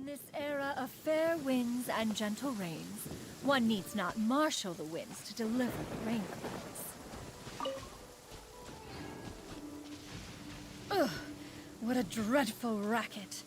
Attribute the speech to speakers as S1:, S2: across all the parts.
S1: In this era of fair winds and gentle rains, one needs not marshal the winds to deliver the rain clouds. Ugh, what a dreadful racket.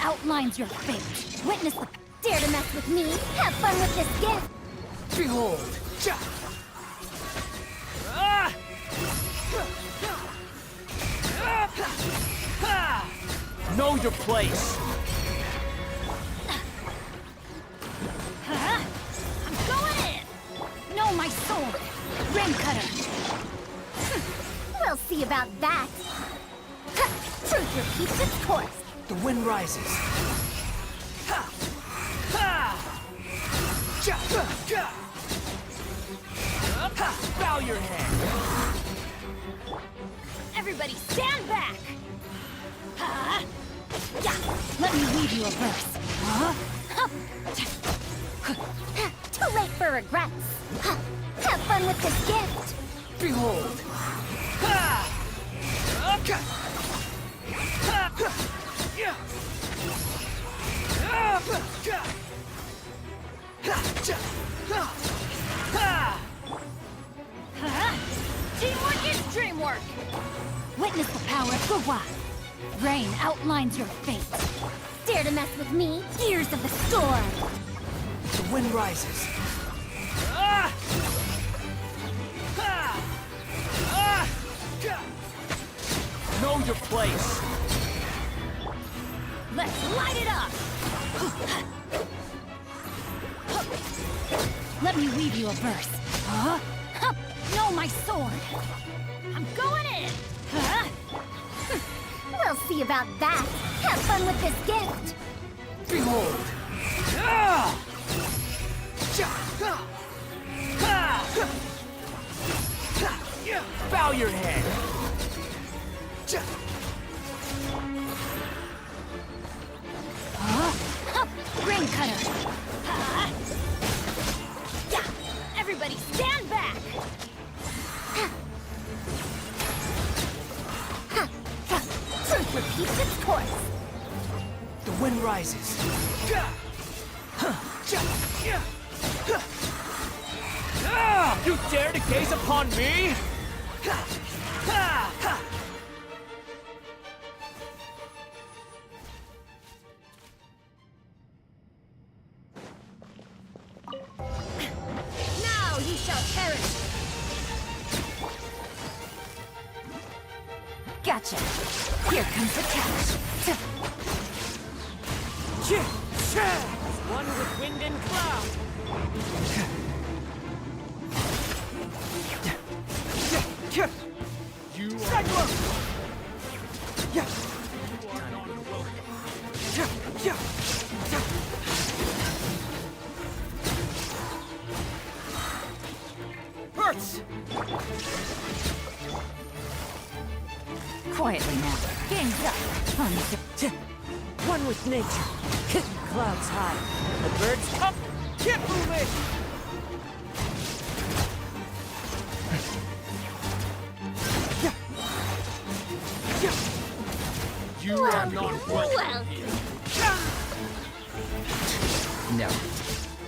S2: outlines your fate. Witness the... Dare to mess with me? Have fun with this gift!
S3: Behold! Ah! Know your place!
S2: Huh? I'm going in! Know my sword! Rim cutter! We'll see about that! Truth repeats its course!
S3: The wind rises. Ha! Ha! Ja! Ja! Ha! Bow your head!
S2: Everybody stand back! Huh? Yeah. Let me read you a verse. Huh? Too late for regrets. Have fun with this gift.
S3: Behold! Ha! Okay. Ha! Yeah!
S2: Huh? Teamwork is dreamwork! Witness the power of Gua. Rain outlines your fate. Dare to mess with me? Gears of the storm!
S3: The wind rises. Ah! Ha! Ah! Know your place.
S2: Let's light it up! Let me weave you a verse. Huh? Know my sword! I'm going in! Huh? We'll see about that. Have fun with this gift.
S3: Behold! Ah! Bow your head!
S2: Huh? Ring cutter! Huh? Yeah! Everybody stand back! Truth repeats its course.
S3: The wind rises. You dare to gaze upon me?
S2: Now you shall perish! Gotcha! Here comes the catch!
S3: One with wind and cloud. You are not hurts!
S2: Quietly now. Game's up.
S3: One with nature. Clouds high. The birds come. Keep moving! You are not welcome here. No.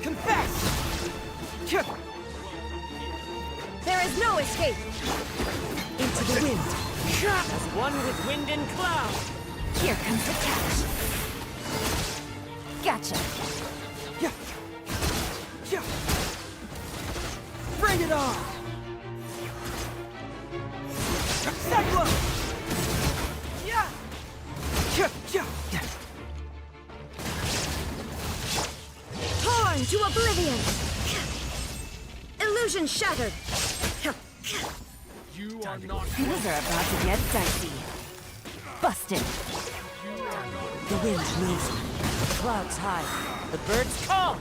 S3: Confess!
S2: There is no escape!
S3: Into the wind. As one with wind and cloud.
S2: Here comes the catch. Gotcha.
S3: Bring it on! Cyclone!
S2: Torn to oblivion! Illusion shattered!
S3: You are not
S2: Things are about to get dicey. Busted.
S3: The wind moves me. The clouds high. The birds come.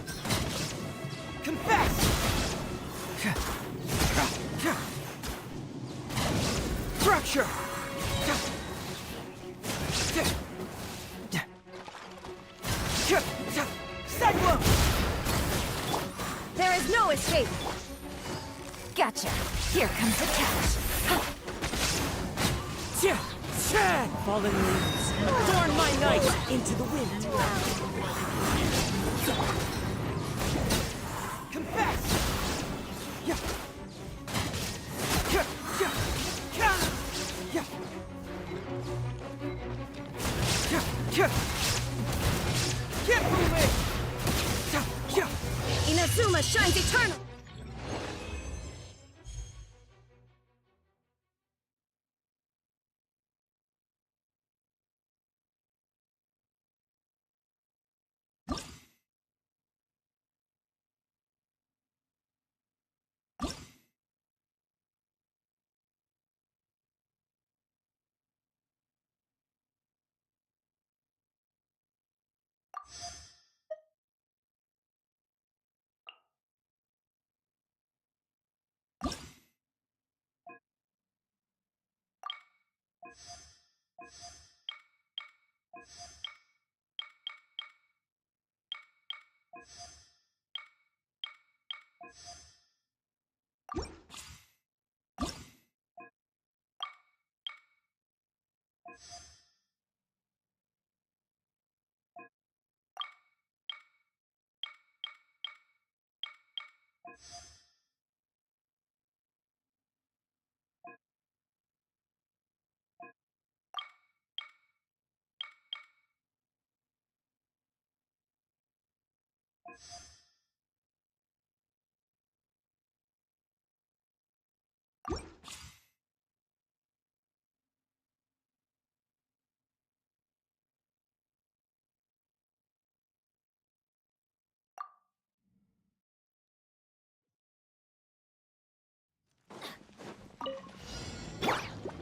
S3: Confess! Fracture! Cyclone!
S2: There is no escape! Gotcha. Here comes the catch.
S3: Fallen leaves. Adorn my night into the wind. Confess!
S2: Karma shines eternal!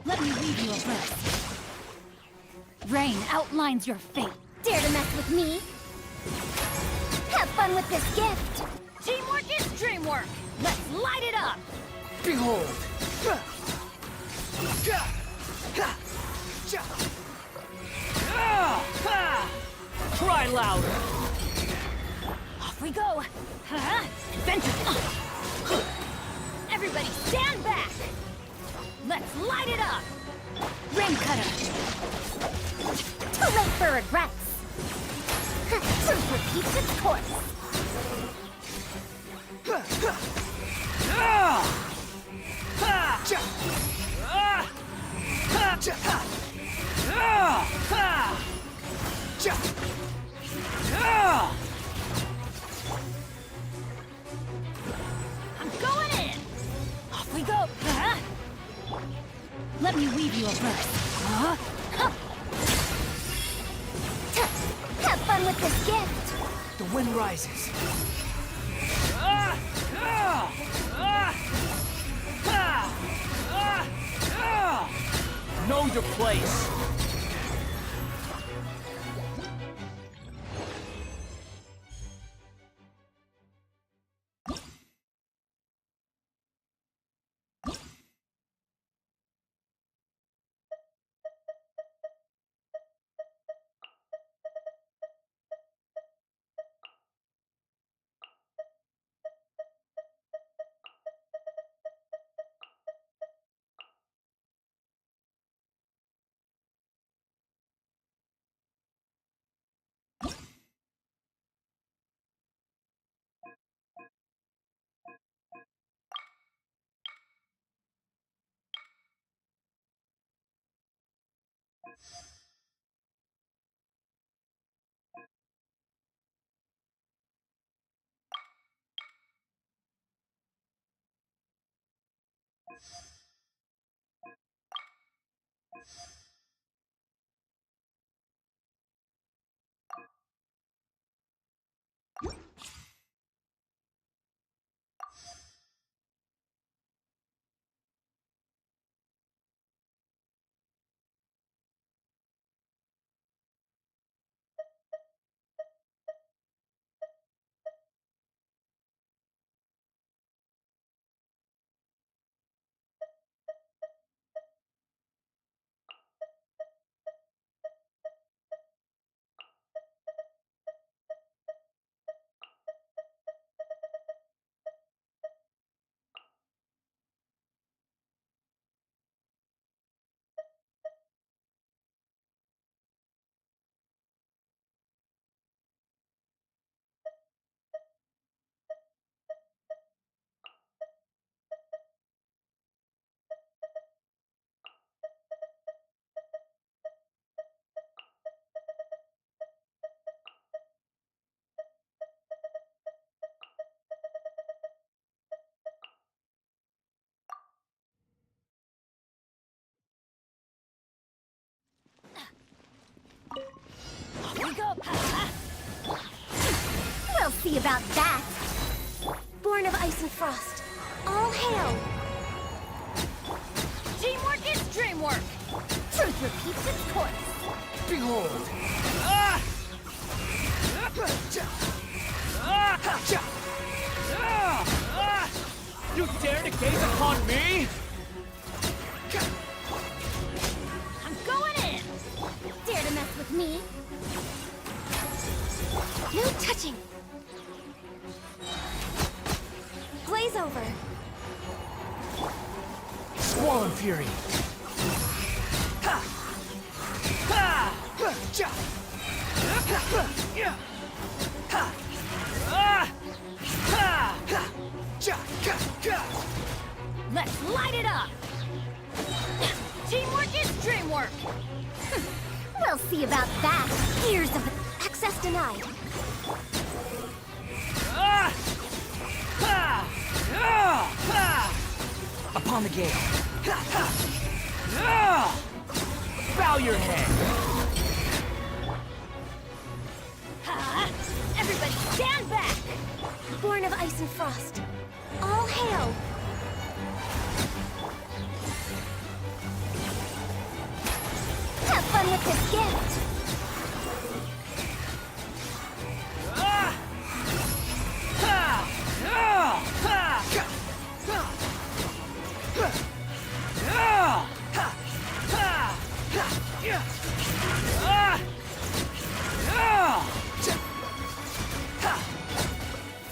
S2: Let me read you a verse. Rain outlines your fate. Dare to mess with me? Have fun with this gift!
S1: Teamwork is dreamwork! Let's light it up!
S3: Behold! Cry louder!
S1: Off we go! Huh? Adventure! Everybody stand back! Let's light it up!
S2: Rain cutter! Too late for regrets! Truth repeats its course!
S1: I'm going in! Off we go! Huh?
S2: Let me weave you a verse.
S1: Huh?
S2: Have fun with this gift!
S3: The wind rises. Know your place.
S2: see about that. Born of ice and frost, all hail.
S1: Teamwork is dreamwork!
S2: Truth repeats its course.
S3: Behold! You dare to gaze upon me?
S2: I'm going in! Dare to mess with me? No touching! Glaze over.
S3: Squall and Fury!
S1: Let's light it up! Teamwork is dreamwork!
S2: We'll see about that. Years of access denied.
S3: Upon the gale! Bow your head!
S2: Everybody stand back! Born of ice and frost, all hail! Have fun with this gift!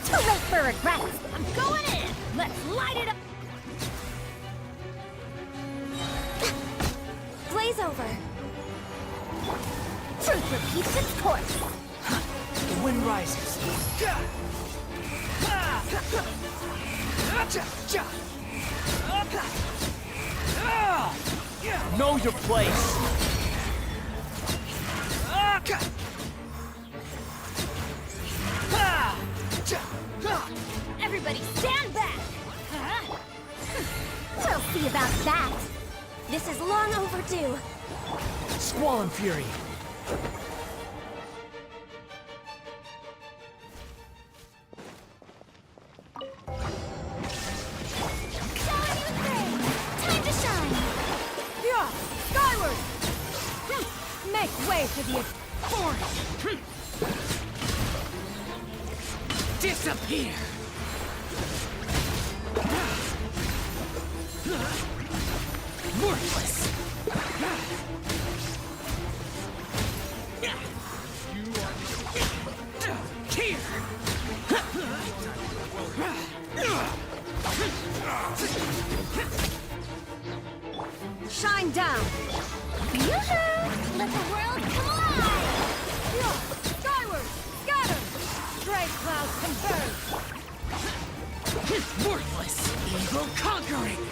S2: Too late for regrets!
S1: I'm going in! Let's light it up!
S2: Glaze over. Truth repeats its course.
S3: The wind rises. Know your place!
S2: Everybody stand back! We'll see about that. This is long overdue.
S3: Squall and Fury!
S2: Shine you thing! Time to shine!
S1: Yeah! Skyward! Make way for the
S3: Disappear! Worthless! Here!
S1: Shine down!
S2: Yoo-hoo! Let the world come alive!
S1: Yeah! Skyward! Scatter! Stray clouds converge!
S3: Worthless! Evil conquering!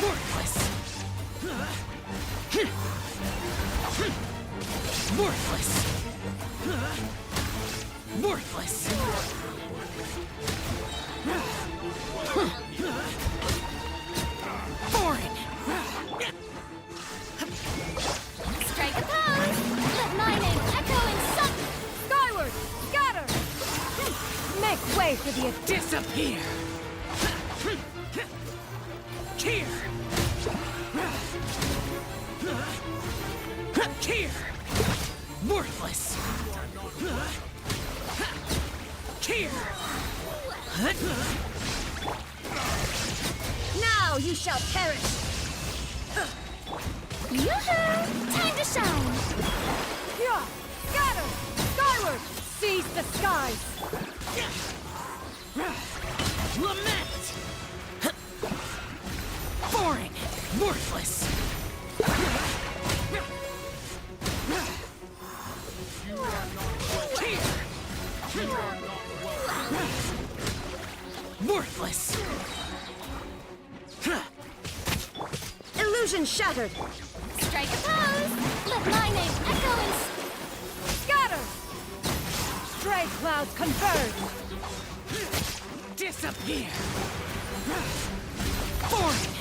S3: Worthless! Worthless! Worthless! Boring!
S2: Strike a pose! Let my name echo in sun!
S1: Skyward! Scatter! Make way for the
S3: Disappear! Here! Here! Worthless! Here!
S1: Now you shall perish!
S2: Yoo-hoo! Time to shine!
S1: Yeah! Scatter! Skyward! Seize the skies!
S3: Lament! Boring! Worthless! Worthless!
S1: Illusion shattered!
S2: Strike a pose! Let my name echo in
S1: Scatter! Stray clouds converge!
S3: Disappear! Boring!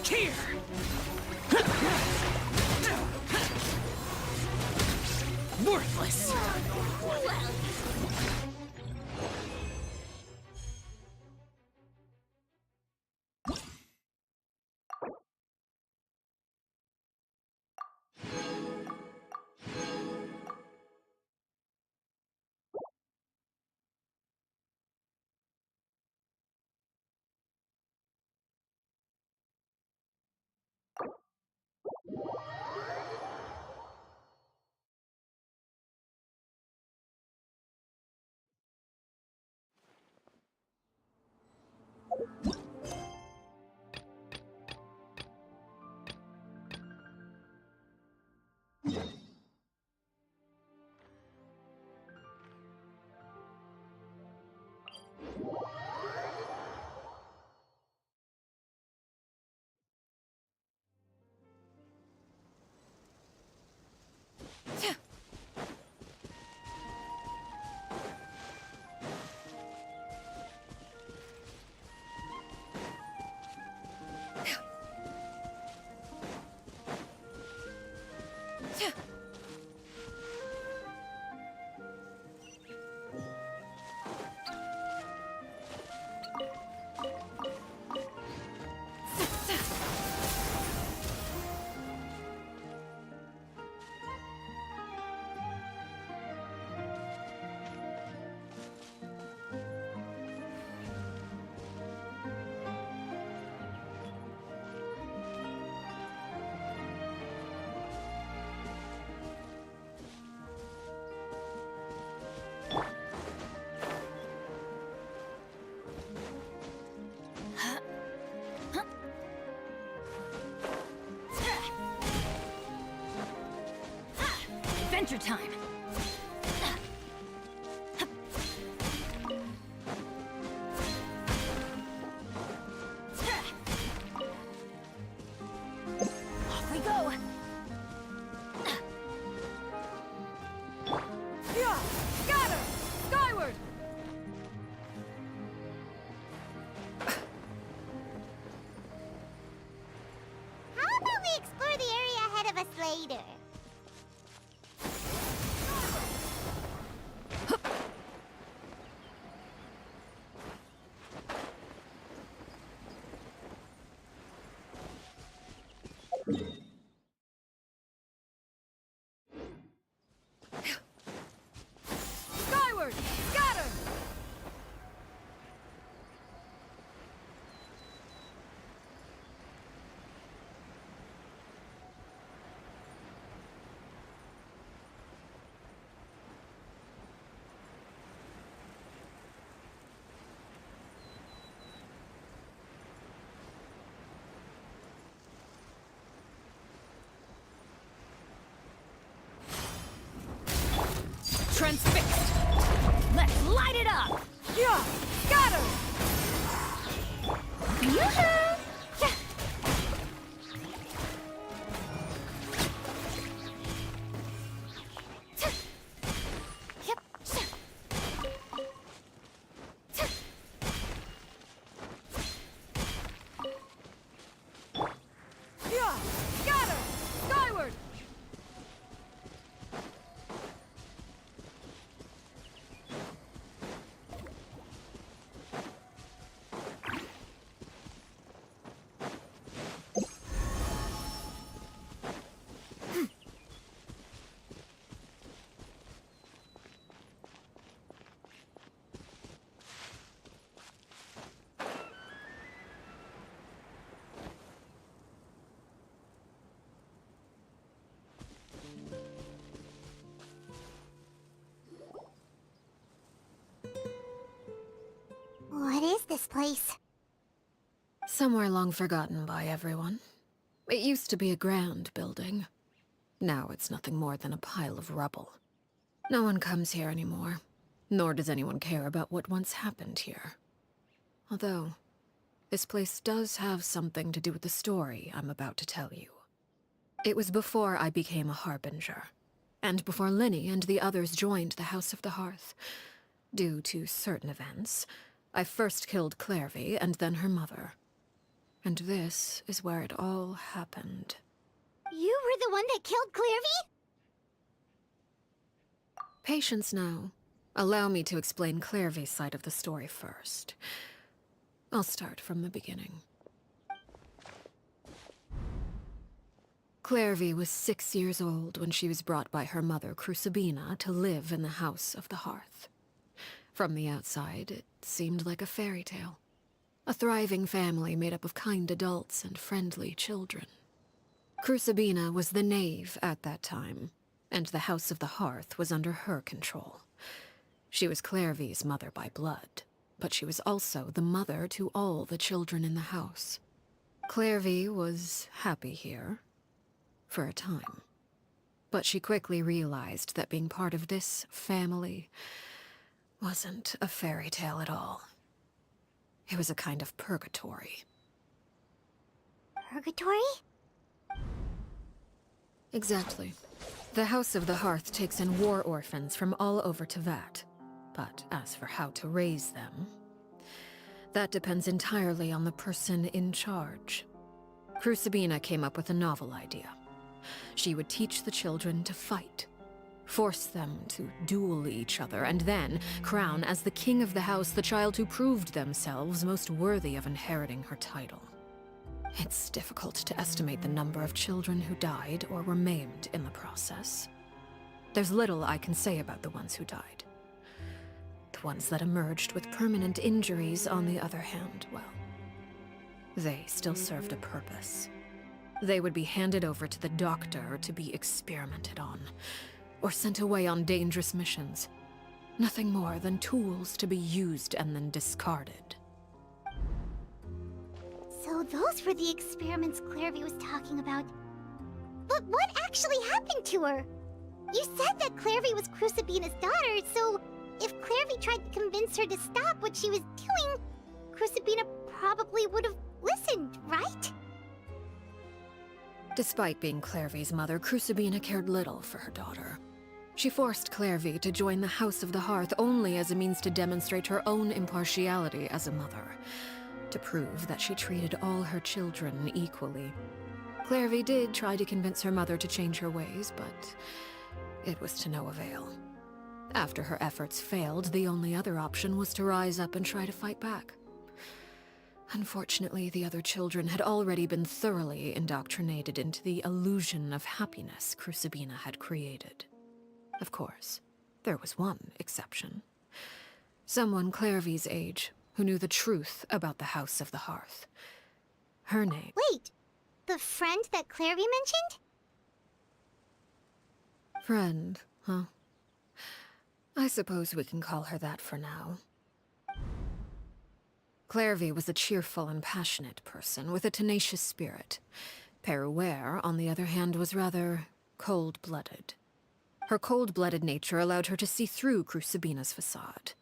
S3: Here! Worthless!
S2: Adventure time! Off we go!
S1: Yeah! Got her! Skyward!
S4: How about we explore the area ahead of us later?
S1: Skyward! Got her!
S2: Transfixed! Let's light it up!
S1: Yeah! Got her!
S2: Yoo-hoo!
S1: Yeah! Got her! Skyward!
S4: What is this place?
S5: Somewhere long forgotten by everyone. It used to be a grand building. Now it's nothing more than a pile of rubble. No one comes here anymore, nor does anyone care about what once happened here. Although, this place does have something to do with the story I'm about to tell you. It was before I became a Harbinger, and before Linny and the others joined the House of the Hearth. Due to certain events, I first killed Clairvy and then her mother. And this is where it all happened.
S4: You were the one that killed Clairvy?
S5: Patience now. Allow me to explain Clairvy's side of the story first. I'll start from the beginning. Clairvy was 6 years old when she was brought by her mother, Crucibina, to live in the House of the Hearth. From the outside, it seemed like a fairy tale. A thriving family made up of kind adults and friendly children. Crucibina was the knave at that time, and the House of the Hearth was under her control. She was Clairvy's mother by blood, but she was also the mother to all the children in the house. Clairvy was happy here, for a time. But she quickly realized that being part of this family wasn't a fairy tale at all. It was a kind of purgatory.
S4: Purgatory?
S5: Exactly. The House of the Hearth takes in war orphans from all over Teyvat. But as for how to raise them, that depends entirely on the person in charge. Crucibina came up with a novel idea. She would teach the children to fight, force them to duel each other, and then crown as the king of the house the child who proved themselves most worthy of inheriting her title. It's difficult to estimate the number of children who died or were maimed in the process. There's little I can say about the ones who died. The ones that emerged with permanent injuries, on the other hand, well, they still served a purpose. They would be handed over to the doctor to be experimented on, or sent away on dangerous missions. Nothing more than tools to be used and then discarded.
S4: So those were the experiments Clairvy was talking about. But what actually happened to her? You said that Clairvy was Crucibina's daughter, so if Clairvy tried to convince her to stop what she was doing, Crucibina probably would have listened, right?
S5: Despite being Clairvy's mother, Crucibina cared little for her daughter. She forced Clairvy to join the House of the Hearth only as a means to demonstrate her own impartiality as a mother, to prove that she treated all her children equally. Clairvy did try to convince her mother to change her ways, but it was to no avail. After her efforts failed, the only other option was to rise up and try to fight back. Unfortunately, the other children had already been thoroughly indoctrinated into the illusion of happiness Crucibina had created. Of course, there was one exception. Someone Clairvy's age, who knew the truth about the House of the Hearth. Her name...
S4: Wait, the friend that Clairvy mentioned?
S5: Friend, huh? I suppose we can call her that for now. Clairvy was a cheerful and passionate person with a tenacious spirit. Peruere, on the other hand, was rather cold-blooded. Her cold-blooded nature allowed her to see through Crucibina's facade.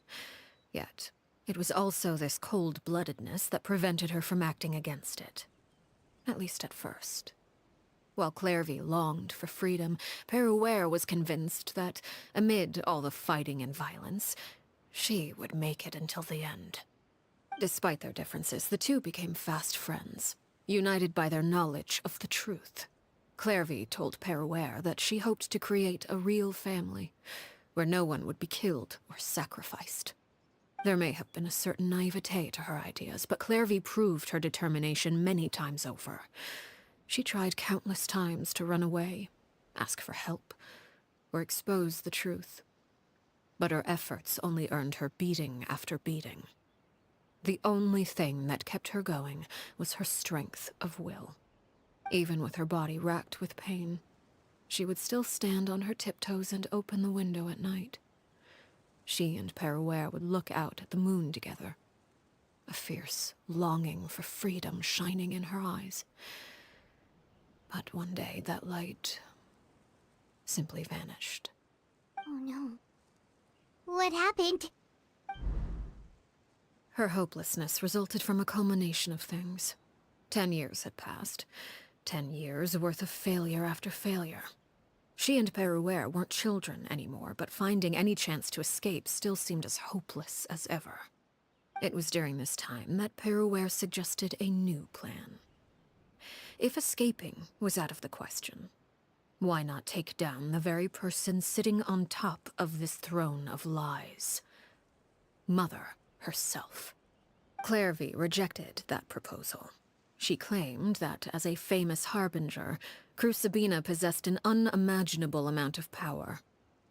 S5: Yet, it was also this cold-bloodedness that prevented her from acting against it. At least at first. While Clairvy longed for freedom, Peruere was convinced that, amid all the fighting and violence, she would make it until the end. Despite their differences, the two became fast friends, united by their knowledge of the truth. Clairvy told Peruere that she hoped to create a real family, where no one would be killed or sacrificed. There may have been a certain naivete to her ideas, but Clairvy proved her determination many times over. She tried countless times to run away, ask for help, or expose the truth. But her efforts only earned her beating after beating. The only thing that kept her going was her strength of will. Even with her body racked with pain, she would still stand on her tiptoes and open the window at night. She and Peruere would look out at the moon together, a fierce longing for freedom shining in her eyes. But one day that light simply vanished.
S4: Oh no. What happened?
S5: Her hopelessness resulted from a culmination of things. 10 years had passed. 10 years worth of failure after failure. She and Peruere weren't children anymore, but finding any chance to escape still seemed as hopeless as ever. It was during this time that Peruere suggested a new plan. If escaping was out of the question, Why not take down the very person sitting on top of this throne of lies? Mother herself. Clairvy rejected that proposal. She claimed that, as a famous harbinger, Crucibina possessed an unimaginable amount of power.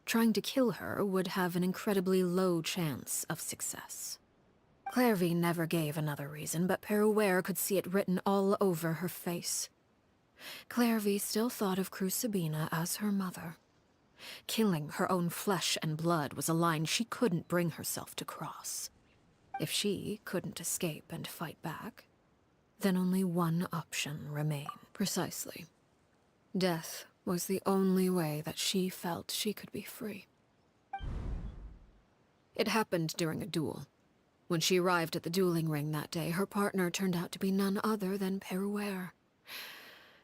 S5: Trying to kill her would have an incredibly low chance of success. Clairvy never gave another reason, but Peruere could see it written all over her face. Clairvy still thought of Crucibina as her mother. Killing her own flesh and blood was a line she couldn't bring herself to cross. If she couldn't escape and fight back, then only one option remained. Precisely. Death was the only way that she felt she could be free. It happened during a duel. When she arrived at the dueling ring that day, her partner turned out to be none other than Peruere.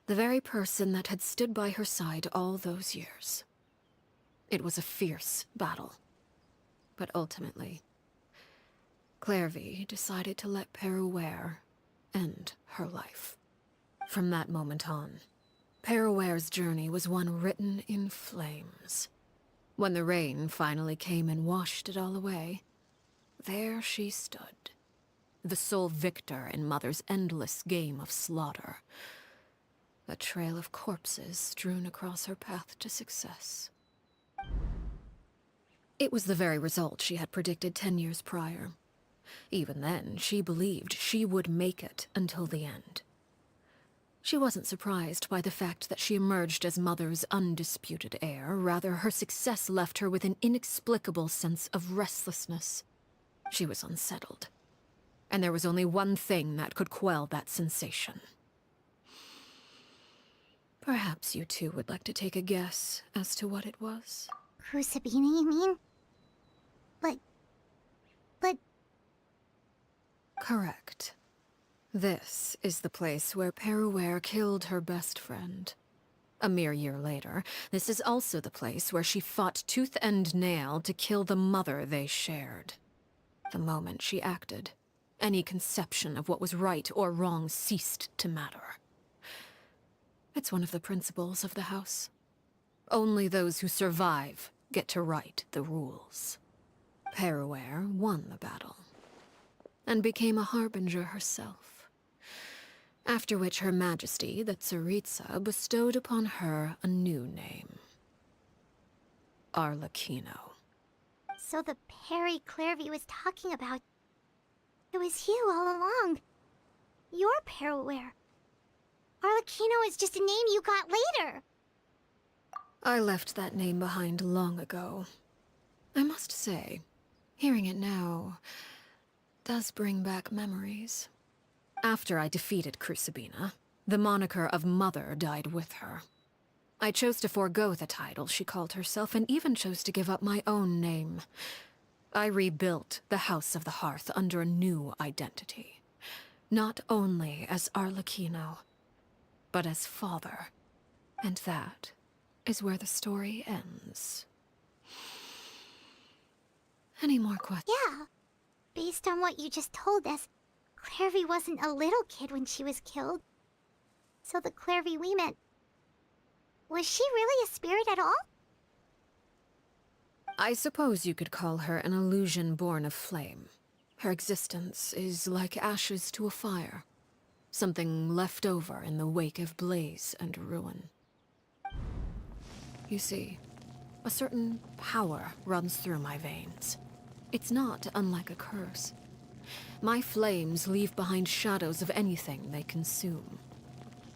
S5: The very person that had stood by her side all those years. It was a fierce battle. But ultimately, Clairvy decided to let Peruere end her life. From that moment on, Peruere's journey was one written in flames. When the rain finally came and washed it all away, there she stood, the sole victor in Mother's endless game of slaughter. A trail of corpses strewn across her path to success. It was the very result she had predicted 10 years prior. Even then, she believed she would make it until the end. She wasn't surprised by the fact that she emerged as Mother's undisputed heir. Rather, her success left her with an inexplicable sense of restlessness. She was unsettled. And there was only one thing that could quell that sensation. Perhaps you two would like to take a guess as to what it was?
S4: Crucibina, you mean? But...
S5: Correct. This is the place where Peruere killed her best friend. A mere year later, this is also the place where she fought tooth and nail to kill the mother they shared. The moment she acted, any conception of what was right or wrong ceased to matter. It's one of the principles of the house. Only those who survive get to write the rules. Peruere won the battle, and became a harbinger herself. After which Her Majesty, the Tsaritsa, bestowed upon her a new name. Arlecchino.
S4: So the Perry Clairvy was talking about... It was you all along. You're Peruere. Arlecchino is just a name you got later.
S5: I left that name behind long ago. I must say, hearing it now does bring back memories. After I defeated Crucibina, the moniker of Mother died with her. I chose to forego the title she called herself, and even chose to give up my own name. I rebuilt the House of the Hearth under a new identity. Not only as Arlecchino, but as father. And that is where the story ends. Any more questions?
S4: Yeah. Based on what you just told us, Clairvy wasn't a little kid when she was killed. So the Clairvy we met... Was she really a spirit at all?
S5: I suppose you could call her an illusion born of flame. Her existence is like ashes to a fire. Something left over in the wake of blaze and ruin. You see, a certain power runs through my veins. It's not unlike a curse. My flames leave behind shadows of anything they consume.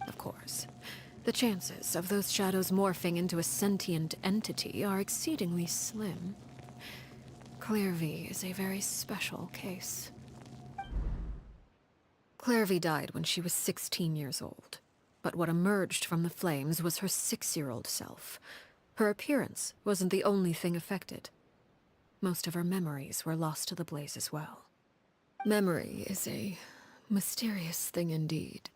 S5: Of course, the chances of those shadows morphing into a sentient entity are exceedingly slim. Clairvy is a very special case. Clairvy died when she was 16 years old, but what emerged from the flames was her 6-year-old self. Her appearance wasn't the only thing affected. Most of her memories were lost to the blaze as well. Memory is a mysterious thing indeed.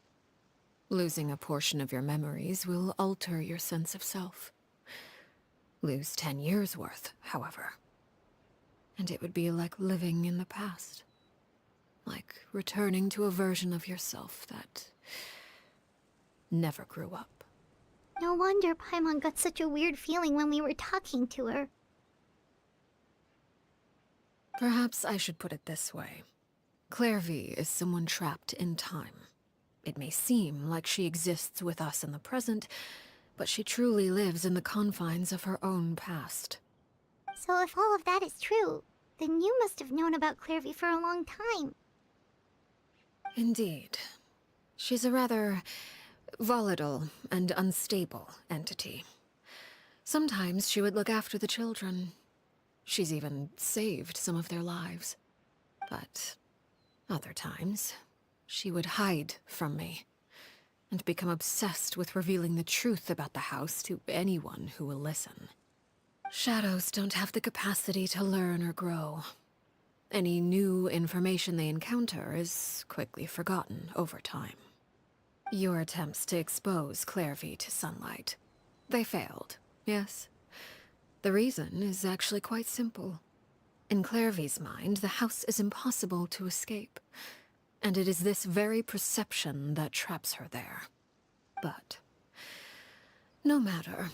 S5: Losing a portion of your memories will alter your sense of self. Lose 10 years' worth, however, and it would be like living in the past. Like returning to a version of yourself that never grew up.
S4: No wonder Paimon got such a weird feeling when we were talking to her.
S5: Perhaps I should put it this way. Clairvy is someone trapped in time. It may seem like she exists with us in the present, but she truly lives in the confines of her own past.
S4: So if all of that is true, then you must have known about Clairvy for a long time.
S5: Indeed. She's a rather volatile and unstable entity. Sometimes she would look after the children. She's even saved some of their lives. But other times, she would hide from me and become obsessed with revealing the truth about the house to anyone who will listen. Shadows don't have the capacity to learn or grow. Any new information they encounter is quickly forgotten over time. Your attempts to expose Clairvy to sunlight, they failed, yes? The reason is actually quite simple. In Clairvy's mind, the house is impossible to escape, and it is this very perception that traps her there. But no matter.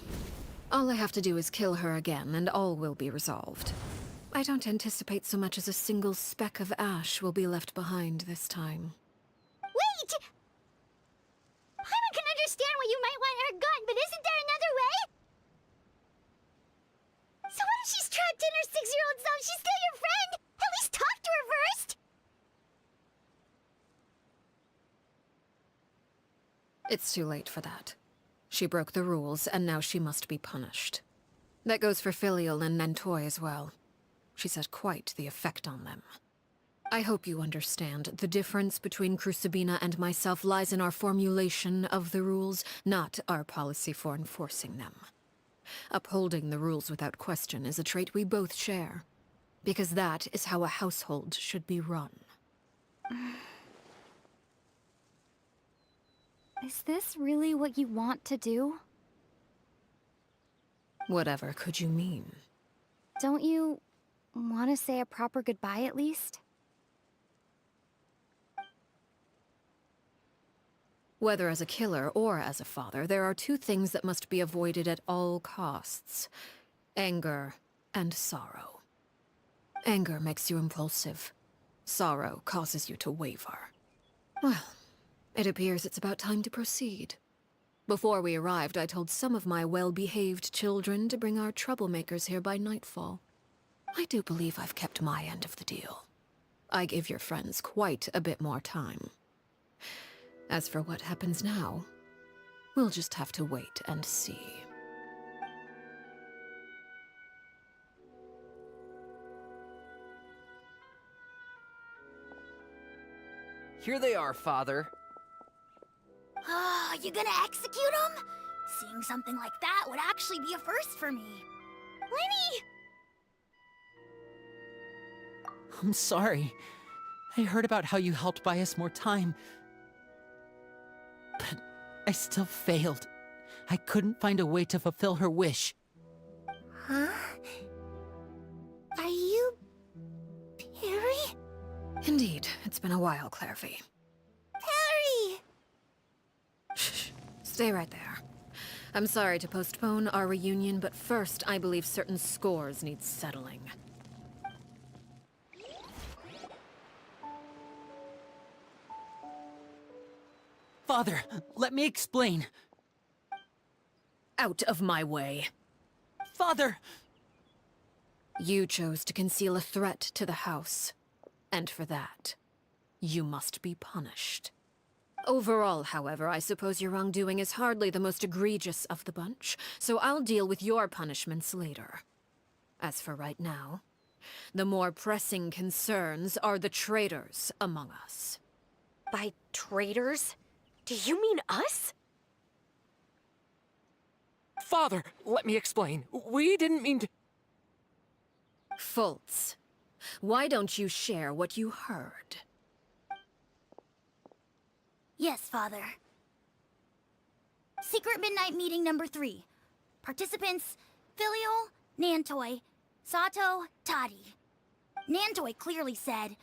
S5: All I have to do is kill her again, and all will be resolved. I don't anticipate so much as a single speck of ash will be left behind this time.
S4: Wait! Paimon can understand why you might want her gone, but isn't there another way? So what if she's trapped in her 6-year-old self? She's still your friend! At least talk to her first!
S5: It's too late for that. She broke the rules, and now she must be punished. That goes for Filial and Nantoy as well. She's had quite the effect on them. I hope you understand. The difference between Crucibina and myself lies in our formulation of the rules, not our policy for enforcing them. Upholding the rules without question is a trait we both share, because that is how a household should be run.
S2: Is this really what you want to do?
S5: Whatever could you mean?
S2: Don't you want to say a proper goodbye at least?
S5: Whether as a killer or as a father, there are two things that must be avoided at all costs: anger and sorrow. Anger makes you impulsive. Sorrow causes you to waver. Well, it appears it's about time to proceed. Before we arrived, I told some of my well-behaved children to bring our troublemakers here by nightfall. I do believe I've kept my end of the deal. I gave your friends quite a bit more time. As for what happens now, we'll just have to wait and see.
S3: Here they are, Father.
S2: You gonna execute him? Seeing something like that would actually be a first for me.
S4: Lenny!
S6: I'm sorry. I heard about how you helped buy us more time. But I still failed. I couldn't find a way to fulfill her wish.
S4: Huh? Are you... Perry?
S5: Indeed, it's been a while, Clairvy.
S4: Perry!
S5: Shh, stay right there. I'm sorry to postpone our reunion, but first I believe certain scores need settling.
S6: Father, let me explain.
S5: Out of my way.
S6: Father!
S5: You chose to conceal a threat to the house. And for that, you must be punished. Overall, however, I suppose your wrongdoing is hardly the most egregious of the bunch, so I'll deal with your punishments later. As for right now, the more pressing concerns are the traitors among us.
S7: By traitors? Do you mean us?
S6: Father, let me explain. We didn't mean to...
S5: Fultz, why don't you share what you heard?
S2: Yes, Father. Secret Midnight Meeting number 3. Participants: Filial, Nantoy, Sato, Toddy. Nantoy clearly said,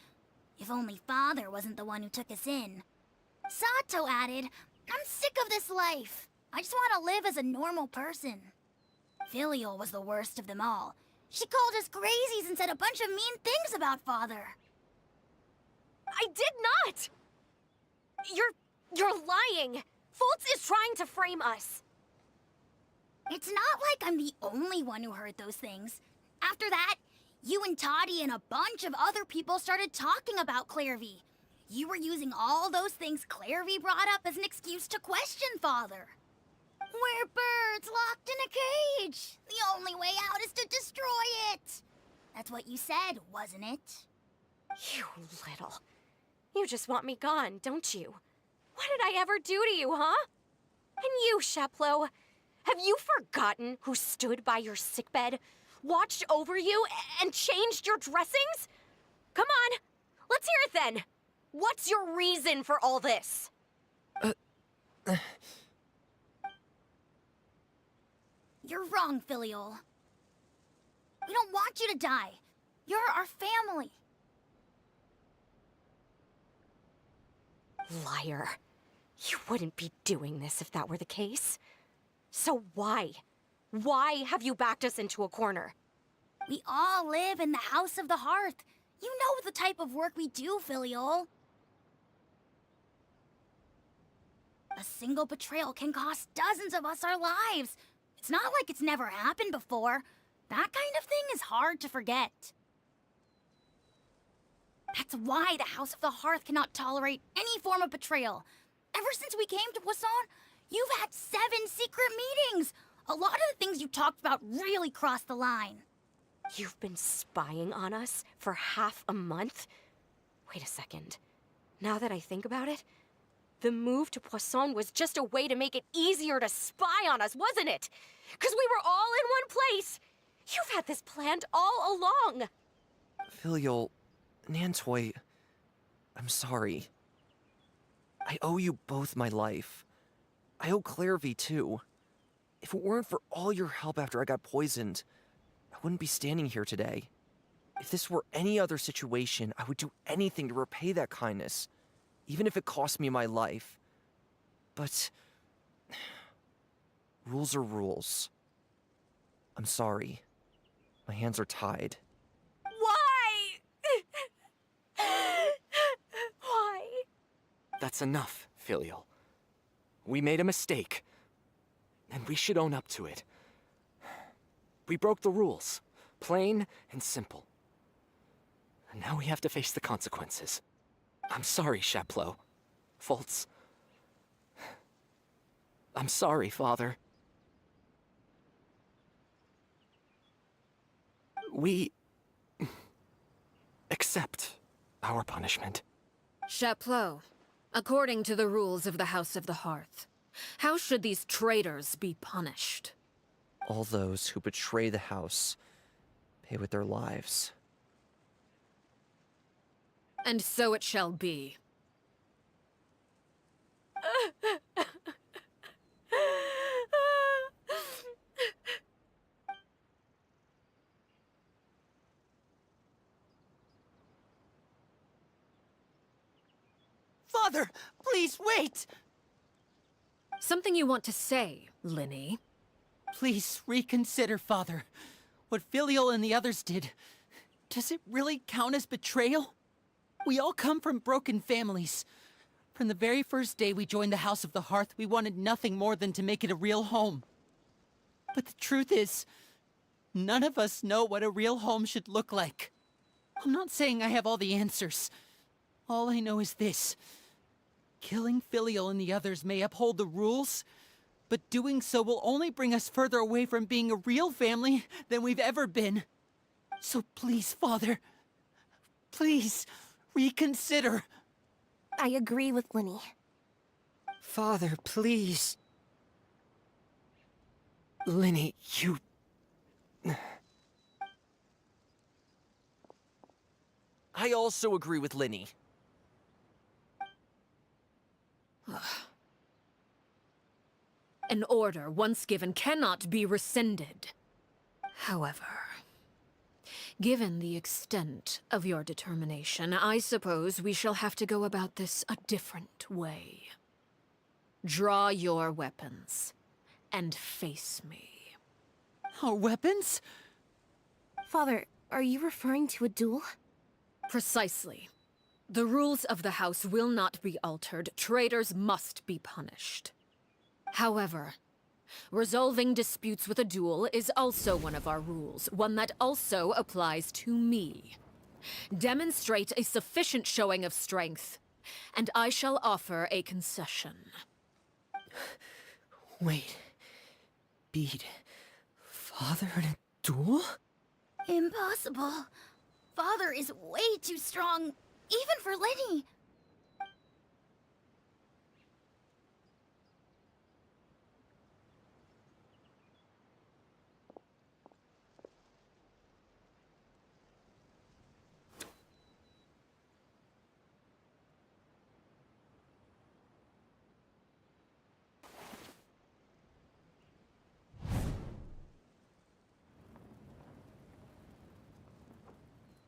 S2: "If only Father wasn't the one who took us in." Sato added, "I'm sick of this life. I just want to live as a normal person. Filial was the worst of them all. She called us crazies and said a bunch of mean things about Father.
S7: I did not! You're lying! Fultz is trying to frame us.
S2: It's not like I'm the only one who heard those things. After that, you and Toddy and a bunch of other people started talking about Clairvy. You were using all those things Clairvy brought up as an excuse to question Father. We're birds locked in a cage. The only way out is to destroy it. That's what you said, wasn't it?
S7: You little. You just want me gone, don't you? What did I ever do to you, huh? And you, Sheplo, have you forgotten who stood by your sickbed, watched over you, and changed your dressings? Come on, let's hear it then. What's your reason for all this?
S2: You're wrong, Filial. We don't want you to die. You're our family.
S7: Liar. You wouldn't be doing this if that were the case. So why? Why have you backed us into a corner?
S2: We all live in the House of the Hearth. You know the type of work we do, Filial. A single betrayal can cost dozens of us our lives. It's not like it's never happened before. That kind of thing is hard to forget. That's why the House of the Hearth cannot tolerate any form of betrayal. Ever since we came to Poisson, you've had 7 secret meetings. A lot of the things you talked about really crossed the line.
S7: You've been spying on us for half a month? Wait a second. Now that I think about it, the move to Poisson was just a way to make it easier to spy on us, wasn't it? Because we were all in one place. You've had this planned all along.
S3: Filial, Nantoy, I'm sorry. I owe you both my life. I owe Clairvy too. If it weren't for all your help after I got poisoned, I wouldn't be standing here today. If this were any other situation, I would do anything to repay that kindness, even if it cost me my life. But rules are rules. I'm sorry. My hands are tied.
S7: Why? Why?
S8: That's enough, Filial. We made a mistake, and we should own up to it. We broke the rules, plain and simple. And now we have to face the consequences. I'm sorry, Sheplo. Fultz. I'm sorry, Father. We accept our punishment.
S5: Chapleau, according to the rules of the House of the Hearth, how should these traitors be punished?
S3: All those who betray the house pay with their lives.
S5: And so it shall be.
S6: Father, please wait!
S5: Something you want to say, Linny?
S6: Please reconsider, Father. What Filial and the others did, does it really count as betrayal? We all come from broken families. From the very first day we joined the House of the Hearth, we wanted nothing more than to make it a real home. But the truth is, none of us know what a real home should look like. I'm not saying I have all the answers. All I know is this. Killing Filial and the others may uphold the rules, but doing so will only bring us further away from being a real family than we've ever been. So please, Father, please, reconsider.
S9: I agree with Linny.
S3: Father, please.
S8: Linny, you...
S3: I also agree with Linny.
S5: An order once given cannot be rescinded. However, given the extent of your determination, I suppose we shall have to go about this a different way. Draw your weapons. and face me.
S6: Our weapons?
S9: Father, are you referring to a duel?
S5: Precisely. The rules of the house will not be altered. Traitors must be punished. However, resolving disputes with a duel is also one of our rules, one that also applies to me. Demonstrate a sufficient showing of strength, and I shall offer a concession.
S3: Wait. Beat Father in a duel?
S2: Impossible. Father is way too strong, even for Lenny.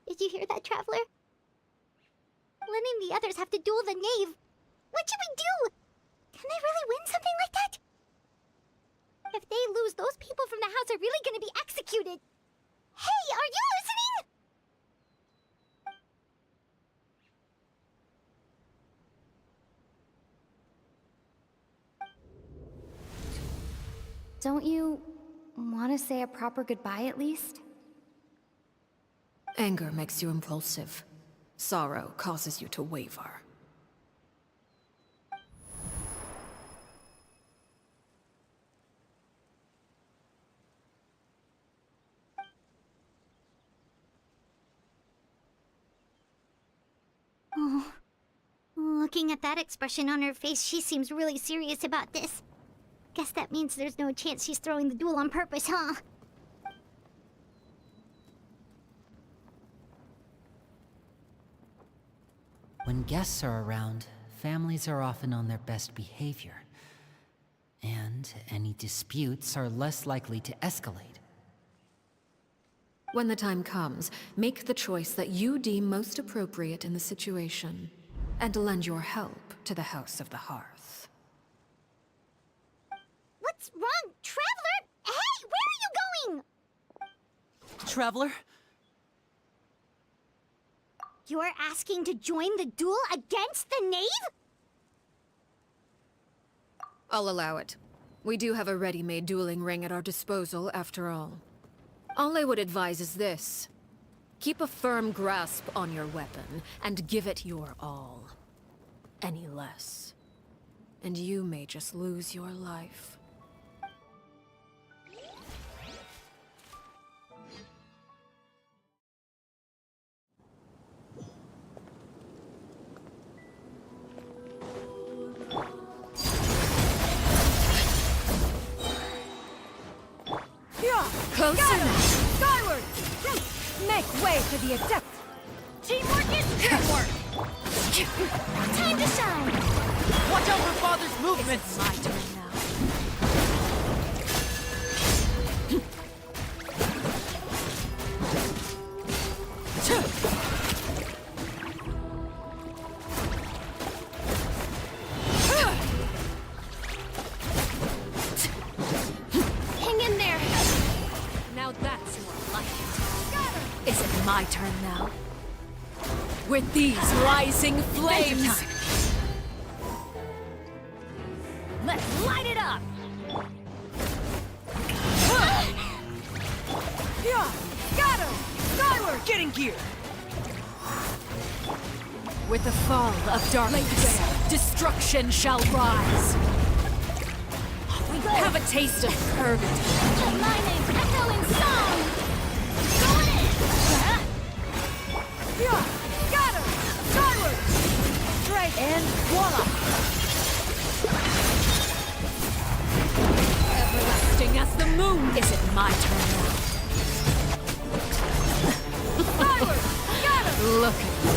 S4: Did you hear that, Traveler? Lenny and the others have to duel the knave. What should we do? Can they really win something like that? If they lose, those people from the house are really gonna be executed. Hey, are you listening?
S10: Don't you want to say a proper goodbye at least?
S5: Anger makes you impulsive. Sorrow causes you to waver.
S4: Oh, looking at that expression on her face, she seems really serious about this. Guess that means there's no chance she's throwing the duel on purpose, huh?
S11: When guests are around, families are often on their best behavior. And any disputes are less likely to escalate.
S5: When the time comes, make the choice that you deem most appropriate in the situation, and lend your help to the House of the Hearth.
S4: What's wrong, Traveler? Hey, where are you going?
S6: Traveler?
S4: You're asking to join the duel against the knave?
S5: I'll allow it. We do have a ready-made dueling ring at our disposal, after all. All I would advise is this. Keep a firm grasp on your weapon, and give it your all. Any less, and you may just lose your life. Closer now!
S1: Skyward! Make way for the adept! Teamwork is teamwork!
S2: Time to shine!
S6: Watch out for Father's movements!
S1: It's my turn now.
S2: Hang in there!
S1: Now that's more like it. Is it my turn now? With these rising flames! Let's light it up! Yeah! Got him! Skyward!
S6: Getting gear!
S1: With the fall of darkness, destruction shall rise. Have a taste of purgatory.
S2: Let my name echo in song! Going in!
S1: Yeah! Got him! Skyward! Strike and voila! Everlasting as the moon! Is it my turn now? Skyward! Got him! Look at me.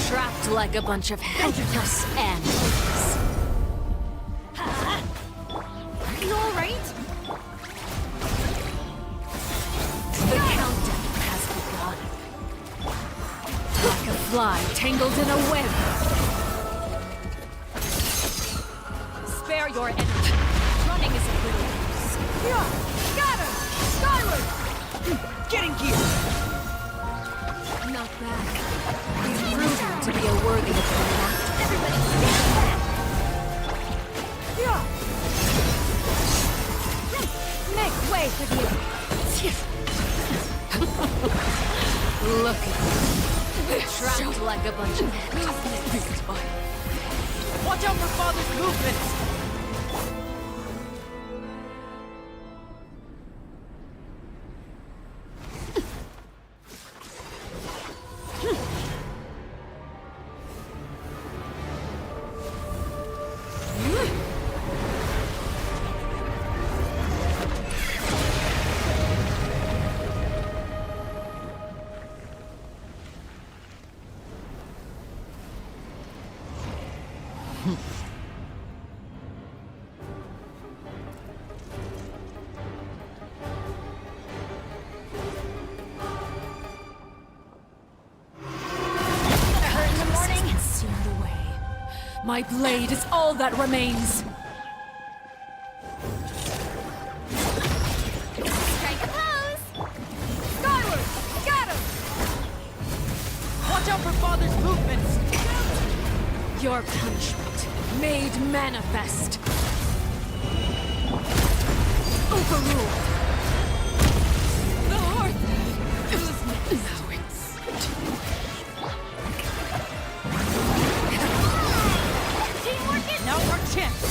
S1: Trapped like a bunch of helpless animals.
S2: You alright?
S1: The countdown has begun. Like a fly tangled in a web. Spare your energy. Running isn't really Got her! Skyward!
S6: Getting gear!
S1: Not bad. He's proven to be a worthy opponent.
S2: Everybody stand back!
S1: Make way for you! Look at you. Trapped like a bunch of goose.
S6: Watch out for Father's movements!
S1: Consumed away. My blade is all that remains.
S2: Strike a pose!
S1: Skyward! Got him!
S6: Watch out for Father's movements!
S1: Your punishment made manifest. Overruled. The hearth is now it's
S2: Teamwork is
S6: Now our chance!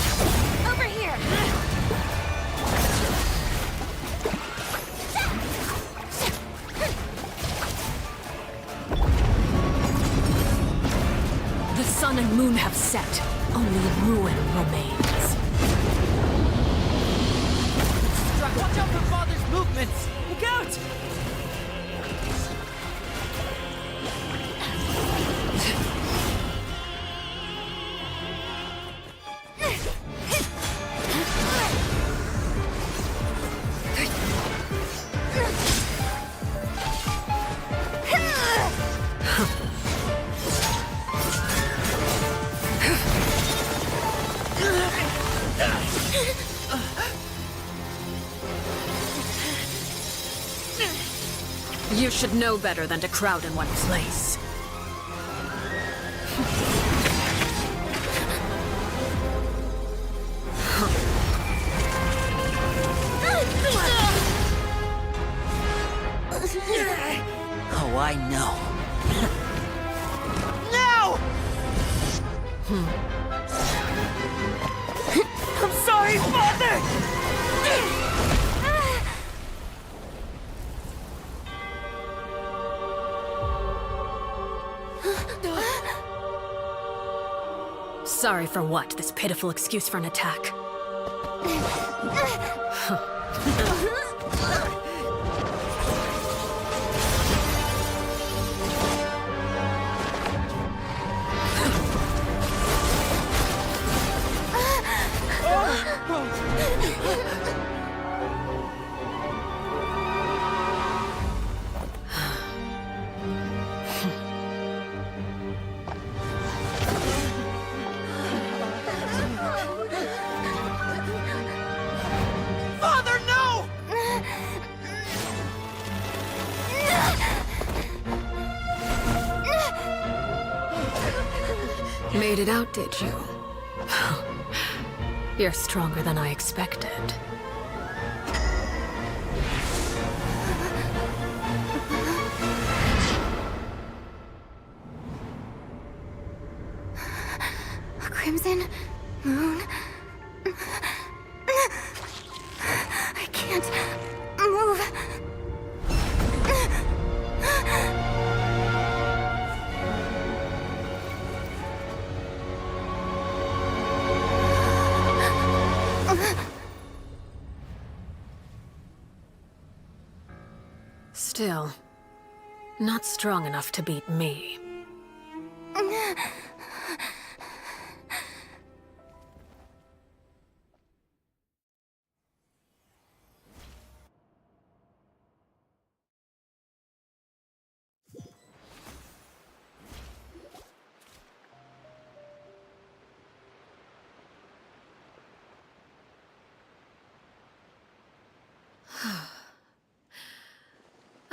S2: over here!
S1: The sun and moon have set. Only ruin remains.
S6: Watch out for Father's movements! Look out!
S1: You should know better than to crowd in one place.
S11: Oh, I know.
S6: Now! I'm sorry, Father!
S1: Sorry for what? This pitiful excuse for an attack.
S6: Father, no!
S1: Made it out, did you? You're stronger than I expected.
S10: A crimson moon. I can't move.
S1: Still, not strong enough to beat me.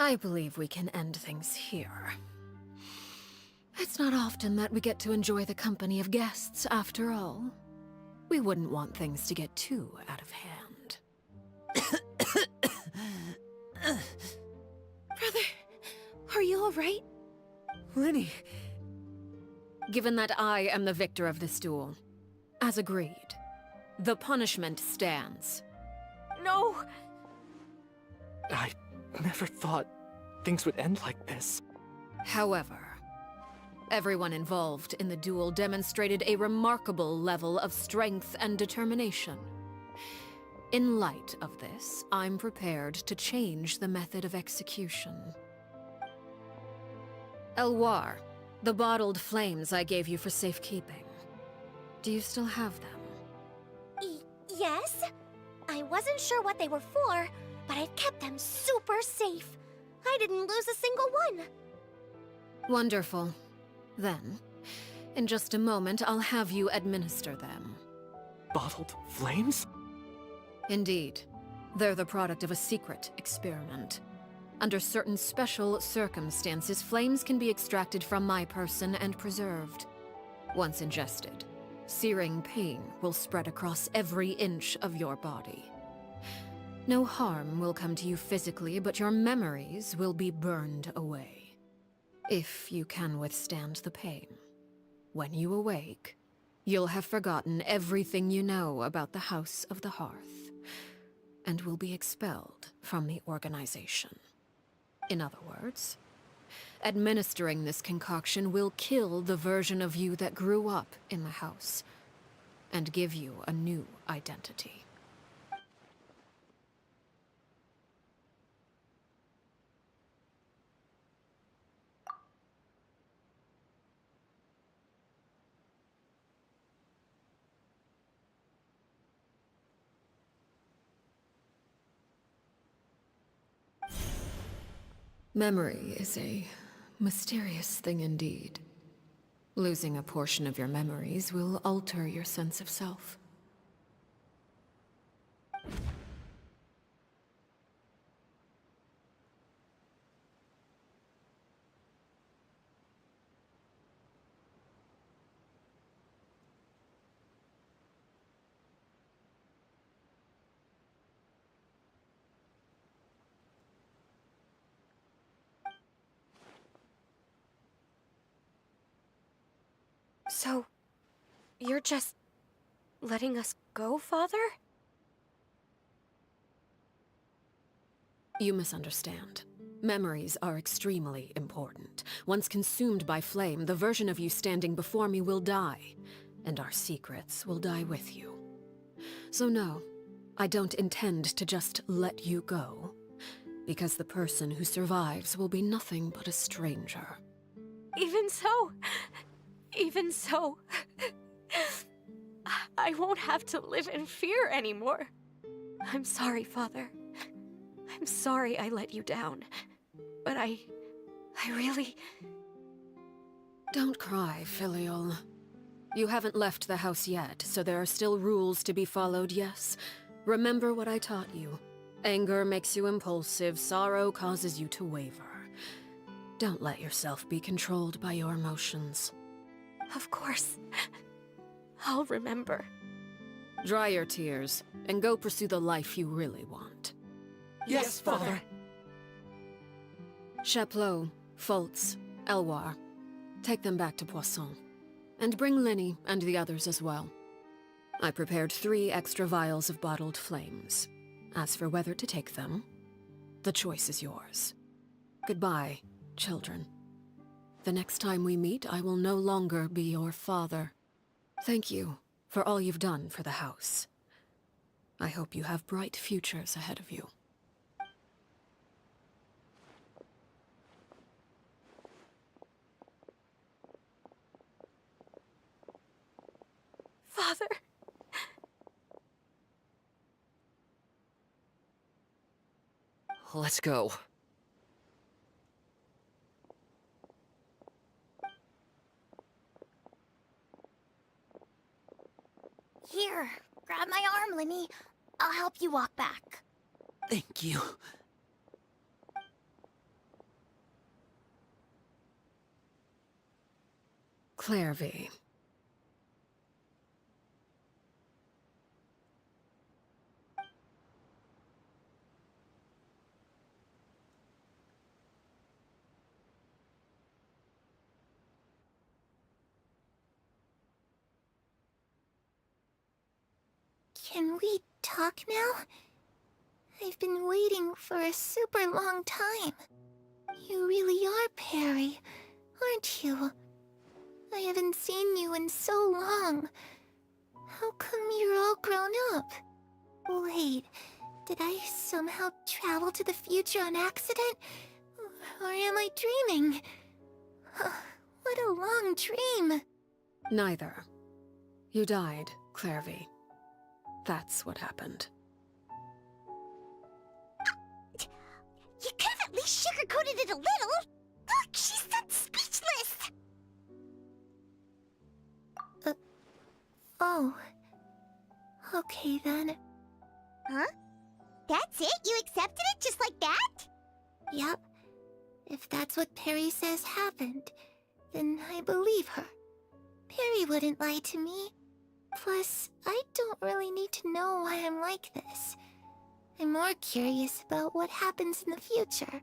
S5: I believe we can end things here. It's not often that we get to enjoy the company of guests, after all. We wouldn't want things to get too out of hand.
S9: Brother, are you alright?
S3: Lenny!
S5: Given that I am the victor of this duel, as agreed, the punishment stands.
S7: No!
S8: I never thought things would end like this.
S5: However, everyone involved in the duel demonstrated a remarkable level of strength and determination. In light of this, I'm prepared to change the method of execution. Elwar, the bottled flames I gave you for safekeeping. Do you still have them?
S7: Yes? I wasn't sure what they were for, but I've kept them super safe. I didn't lose a single one.
S5: Wonderful. Then, in just a moment, I'll have you administer them.
S8: Bottled flames?
S5: Indeed. They're the product of a secret experiment. Under certain special circumstances, flames can be extracted from my person and preserved. Once ingested, searing pain will spread across every inch of your body. No harm will come to you physically, but your memories will be burned away. If you can withstand the pain. When you awake, you'll have forgotten everything you know about the House of the Hearth, and will be expelled from the organization. In other words, administering this concoction will kill the version of you that grew up in the house, and give you a new identity. Memory is a mysterious thing indeed. Losing a portion of your memories will alter your sense of self.
S7: So, you're just letting us go, Father?
S5: You misunderstand. Memories are extremely important. Once consumed by flame, the version of you standing before me will die, and our secrets will die with you. So no, I don't intend to just let you go, because the person who survives will be nothing but a stranger.
S7: Even so, I won't have to live in fear anymore. I'm sorry, Father. I'm sorry I let you down. But I really...
S5: Don't cry, Filial. You haven't left the house yet, so there are still rules to be followed, yes? Remember what I taught you. Anger makes you impulsive, sorrow causes you to waver. Don't let yourself be controlled by your emotions.
S7: Of course. I'll remember.
S5: Dry your tears, and go pursue the life you really want.
S8: Yes, Father.
S5: Chaplot, Foltz, Elwar, take them back to Poisson. And bring Linny and the others as well. I prepared 3 extra vials of bottled flames. As for whether to take them, the choice is yours. Goodbye, children. The next time we meet, I will no longer be your father. Thank you for all you've done for the house. I hope you have bright futures ahead of you.
S7: Father.
S3: Let's go.
S2: Here, grab my arm, Linny. I'll help you walk back.
S6: Thank you.
S5: Clairvy.
S4: Can we talk now? I've been waiting for a super long time. You really are Perry, aren't you? I haven't seen you in so long. How come you're all grown up? Wait, did I somehow travel to the future on accident? Or am I dreaming? What a long dream.
S5: Neither. You died, Clairvy. That's what happened.
S4: You could have at least sugarcoated it a little. Look, she's that speechless. Oh. Okay then. Huh? That's it? You accepted it just like that? Yep. If that's what Perry says happened, then I believe her. Perry wouldn't lie to me. Plus, I don't really need to know why I'm like this. I'm more curious about what happens in the future.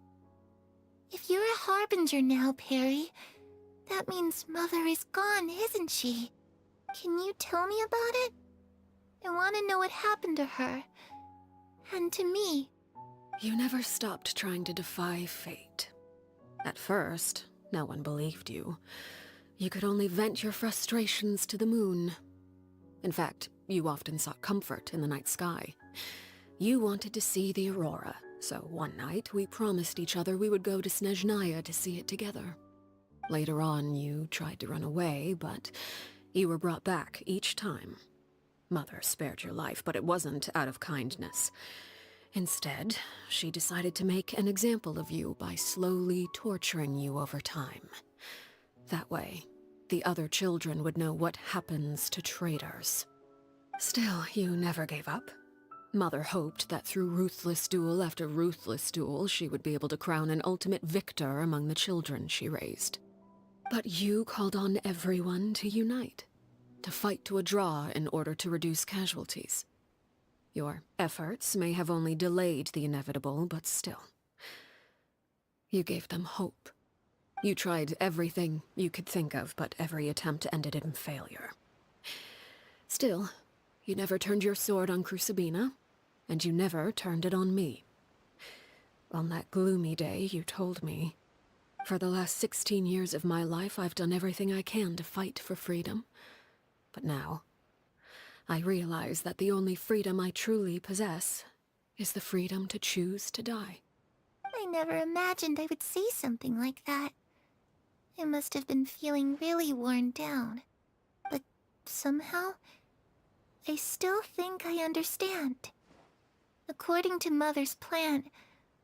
S4: If you're a harbinger now, Perry, that means Mother is gone, isn't she? Can you tell me about it? I want to know what happened to her. And to me.
S5: You never stopped trying to defy fate. At first, no one believed you. You could only vent your frustrations to the moon. In fact, you often sought comfort in the night sky. You wanted to see the aurora, so one night we promised each other we would go to Snezhnaya to see it together. Later on, you tried to run away, but you were brought back each time. Mother spared your life, but it wasn't out of kindness. Instead, she decided to make an example of you by slowly torturing you over time. That way, the other children would know what happens to traitors. Still, you never gave up. Mother hoped that through ruthless duel after ruthless duel, she would be able to crown an ultimate victor among the children she raised. But you called on everyone to unite, to fight to a draw in order to reduce casualties. Your efforts may have only delayed the inevitable, but still. You gave them hope. You tried everything you could think of, but every attempt ended in failure. Still, you never turned your sword on Crucibina, and you never turned it on me. On that gloomy day, you told me, "For the last 16 years of my life, I've done everything I can to fight for freedom. But now, I realize that the only freedom I truly possess is the freedom to choose to die."
S4: I never imagined I would say something like that. I must have been feeling really worn down. But somehow, I still think I understand. According to Mother's plan,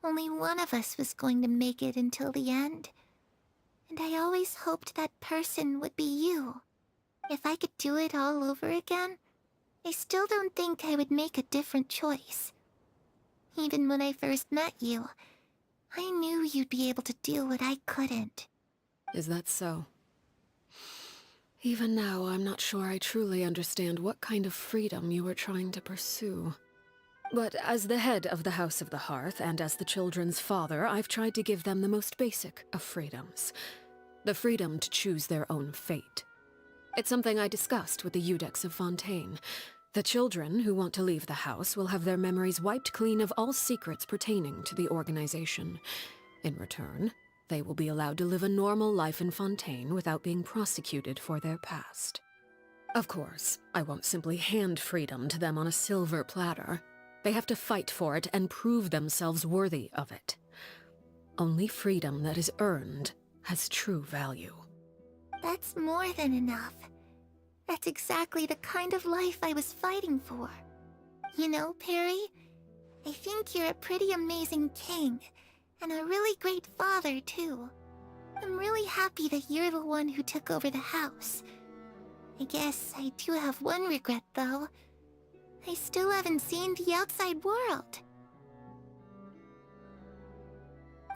S4: only one of us was going to make it until the end. And I always hoped that person would be you. If I could do it all over again, I still don't think I would make a different choice. Even when I first met you, I knew you'd be able to do what I couldn't.
S5: Is that so? Even now, I'm not sure I truly understand what kind of freedom you were trying to pursue. But as the head of the House of the Hearth, and as the children's father, I've tried to give them the most basic of freedoms. The freedom to choose their own fate. It's something I discussed with the Eudex of Fontaine. The children who want to leave the house will have their memories wiped clean of all secrets pertaining to the organization. In return, they will be allowed to live a normal life in Fontaine without being prosecuted for their past. Of course, I won't simply hand freedom to them on a silver platter. They have to fight for it and prove themselves worthy of it. Only freedom that is earned has true value.
S4: That's more than enough. That's exactly the kind of life I was fighting for. You know, Perry, I think you're a pretty amazing king, and a really great father, too. I'm really happy that you're the one who took over the house. I guess I do have one regret, though. I still haven't seen the outside world.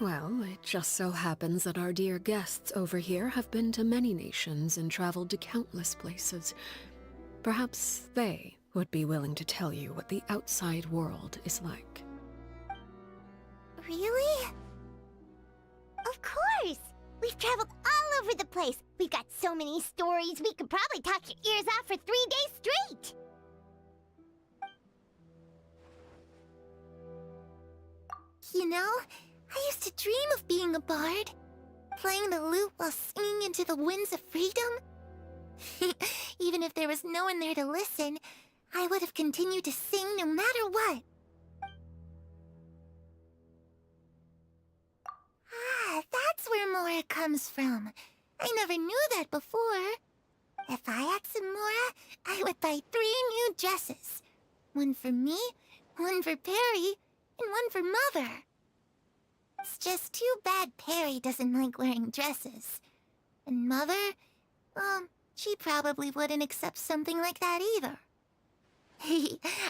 S5: Well, it just so happens that our dear guests over here have been to many nations and traveled to countless places. Perhaps they would be willing to tell you what the outside world is like.
S4: Really? Of course! We've traveled all over the place. We've got so many stories, we could probably talk your ears off for 3 days straight! You know, I used to dream of being a bard. Playing the lute while singing into the winds of freedom. Even if there was no one there to listen, I would have continued to sing no matter what. Ah, that's where Mora comes from. I never knew that before. If I had some Mora, I would buy 3 new dresses. One for me, one for Perry, and one for Mother. It's just too bad Perry doesn't like wearing dresses. And Mother, she probably wouldn't accept something like that either.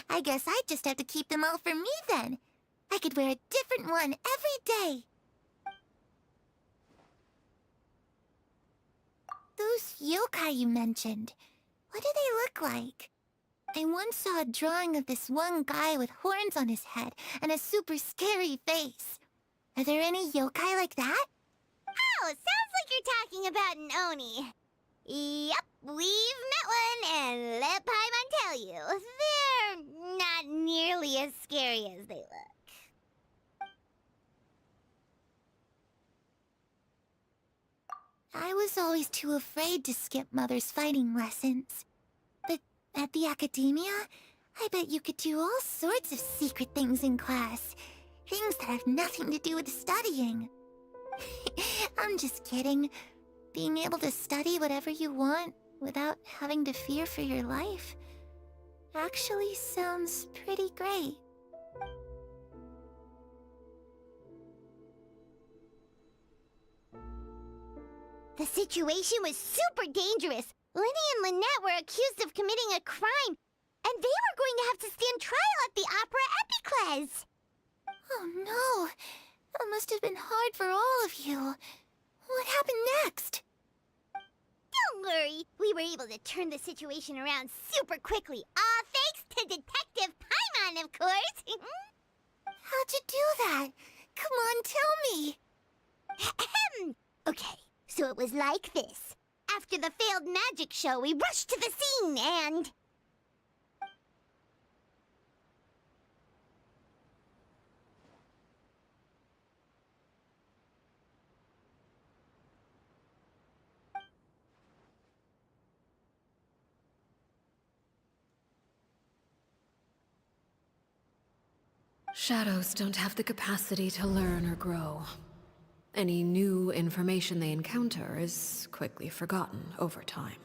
S4: I guess I'd just have to keep them all for me then. I could wear a different one every day. Those yokai you mentioned, what do they look like? I once saw a drawing of this one guy with horns on his head and a super scary face. Are there any yokai like that? Oh, sounds like you're talking about an Oni. Yep, we've met one, and let Paimon tell you, they're not nearly as scary as they look. I was always too afraid to skip Mother's fighting lessons. But at the academia, I bet you could do all sorts of secret things in class. Things that have nothing to do with studying. I'm just kidding. Being able to study whatever you want without having to fear for your life actually sounds pretty great. The situation was super dangerous. Lenny and Lynette were accused of committing a crime, and they were going to have to stand trial at the Opera Epicles. Oh no, that must have been hard for all of you. What happened next? Don't worry, we were able to turn the situation around super quickly. All thanks to Detective Paimon, of course. How'd you do that? Come on, tell me. Okay, so it was like this. After the failed magic show, we rushed to the scene and...
S5: Shadows don't have the capacity to learn or grow. Any new information they encounter is quickly forgotten over time.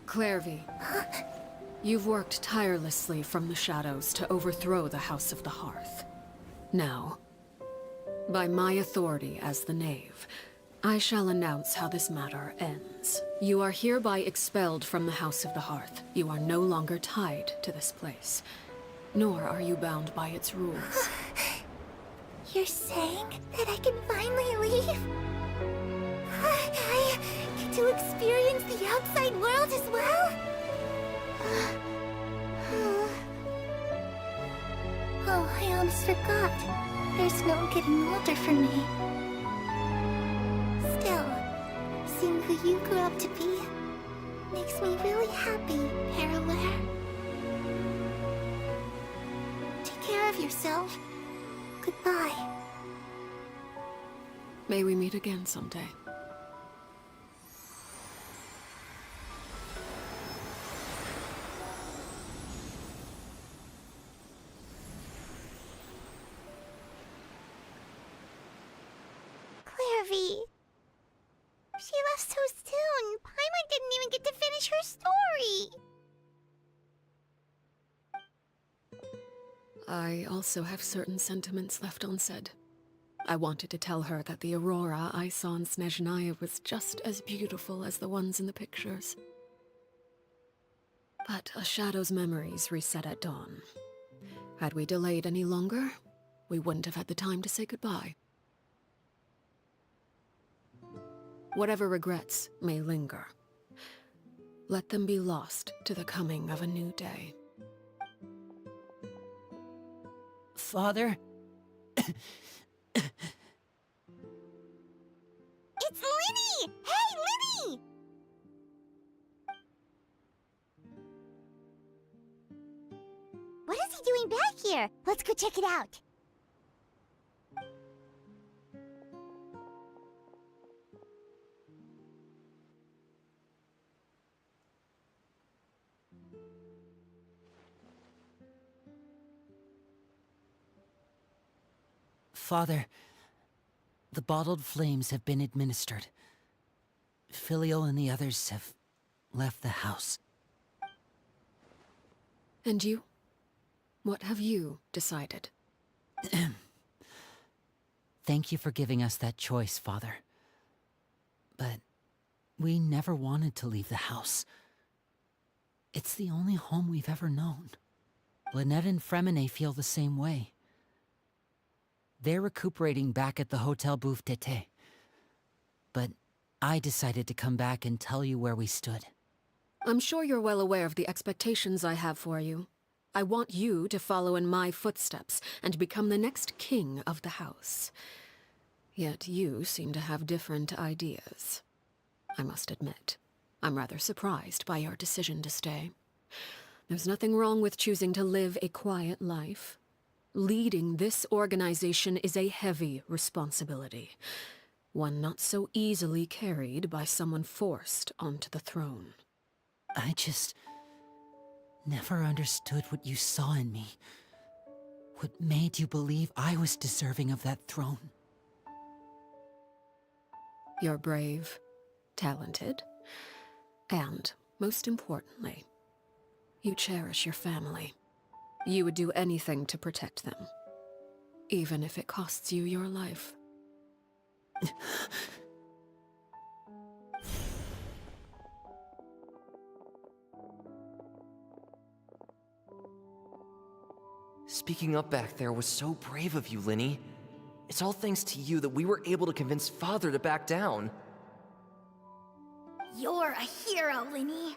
S5: Clairvy, you've worked tirelessly from the shadows to overthrow the House of the Hearth. Now, by my authority as the Knave, I shall announce how this matter ends. You are hereby expelled from the House of the Hearth. You are no longer tied to this place, nor are you bound by its rules.
S4: You're saying that I can finally leave? I get to experience the outside world as well? Oh, I almost forgot. There's no getting older for me. Still, seeing who you grew up to be makes me really happy, Parallel. Take care of yourself. Goodbye.
S5: May we meet again someday.
S4: Clairvy. She left so soon. Paimon didn't even get to finish her story.
S5: I also have certain sentiments left unsaid. I wanted to tell her that the aurora I saw in Snezhnaya was just as beautiful as the ones in the pictures. But a shadow's memories reset at dawn. Had we delayed any longer, we wouldn't have had the time to say goodbye. Whatever regrets may linger, let them be lost to the coming of a new day.
S6: Father?
S4: It's Linny! Hey, Linny! What is he doing back here? Let's go check it out.
S11: Father, the bottled flames have been administered. Filial and the others have left the house.
S5: And you? What have you decided?
S11: Thank you for giving us that choice, Father. But we never wanted to leave the house. It's the only home we've ever known. Lynette and Fremine feel the same way. They're recuperating back at the Hotel Bouffe Tété. But I decided to come back and tell you where we stood.
S5: I'm sure you're well aware of the expectations I have for you. I want you to follow in my footsteps and become the next king of the house. Yet you seem to have different ideas. I must admit, I'm rather surprised by your decision to stay. There's nothing wrong with choosing to live a quiet life. Leading this organization is a heavy responsibility, one not so easily carried by someone forced onto the throne.
S11: I just never understood what you saw in me. What made you believe I was deserving of that throne?
S5: You're brave, talented, and, most importantly, you cherish your family. You would do anything to protect them, even if it costs you your life.
S3: Speaking up back there was so brave of you, Linny. It's all thanks to you that we were able to convince Father to back down.
S2: You're a hero, Linny.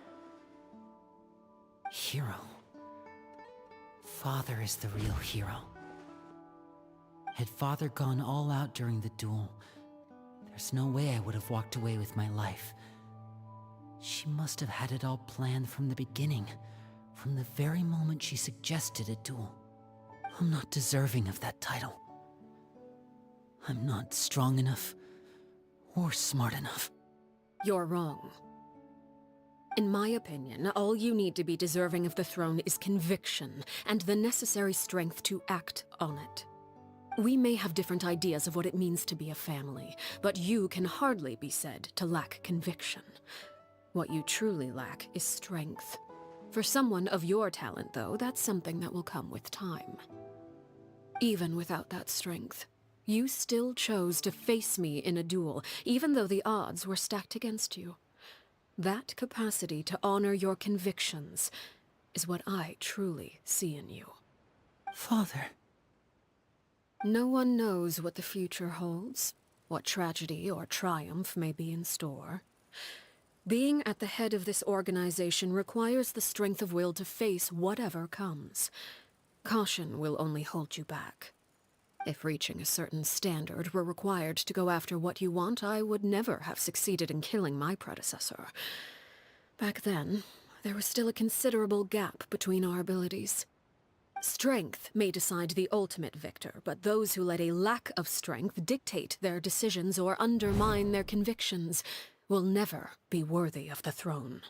S11: Hero. Father is the real hero. Had Father gone all out during the duel, there's no way I would have walked away with my life. She must have had it all planned from the beginning, from the very moment she suggested a duel. I'm not deserving of that title. I'm not strong enough or smart enough.
S5: You're wrong. In my opinion, all you need to be deserving of the throne is conviction and the necessary strength to act on it. We may have different ideas of what it means to be a family, but you can hardly be said to lack conviction. What you truly lack is strength. For someone of your talent, though, that's something that will come with time. Even without that strength, you still chose to face me in a duel, even though the odds were stacked against you. That capacity to honor your convictions is what I truly see in you.
S11: Father.
S5: No one knows what the future holds, what tragedy or triumph may be in store. Being at the head of this organization requires the strength of will to face whatever comes. Caution will only hold you back. If reaching a certain standard were required to go after what you want, I would never have succeeded in killing my predecessor. Back then, there was still a considerable gap between our abilities. Strength may decide the ultimate victor, but those who let a lack of strength dictate their decisions or undermine their convictions will never be worthy of the throne.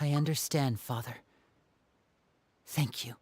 S11: I understand, Father. Thank you.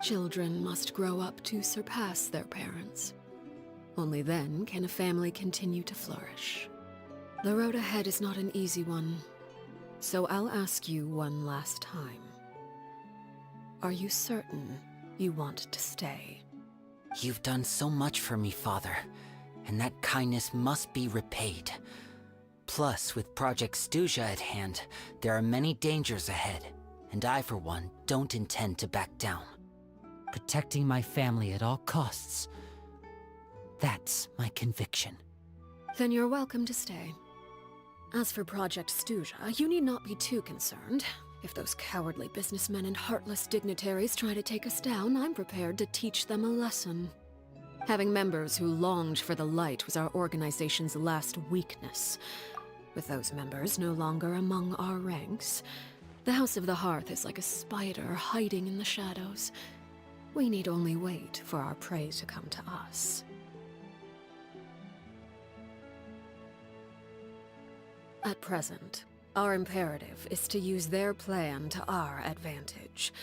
S5: Children must grow up to surpass their parents. Only then can a family continue to flourish. The road ahead is not an easy one, so I'll ask you one last time. Are you certain you want to stay?
S11: You've done so much for me, Father, and that kindness must be repaid. Plus, with Project Stuja at hand, there are many dangers ahead, and I, for one, don't intend to back down. Protecting my family at all costs. That's my conviction.
S5: Then you're welcome to stay. As for Project Stuja, you need not be too concerned. If those cowardly businessmen and heartless dignitaries try to take us down, I'm prepared to teach them a lesson. Having members who longed for the light was our organization's last weakness. With those members no longer among our ranks, the House of the Hearth is like a spider hiding in the shadows. We need only wait for our prey to come to us. At present, our imperative is to use their plan to our advantage.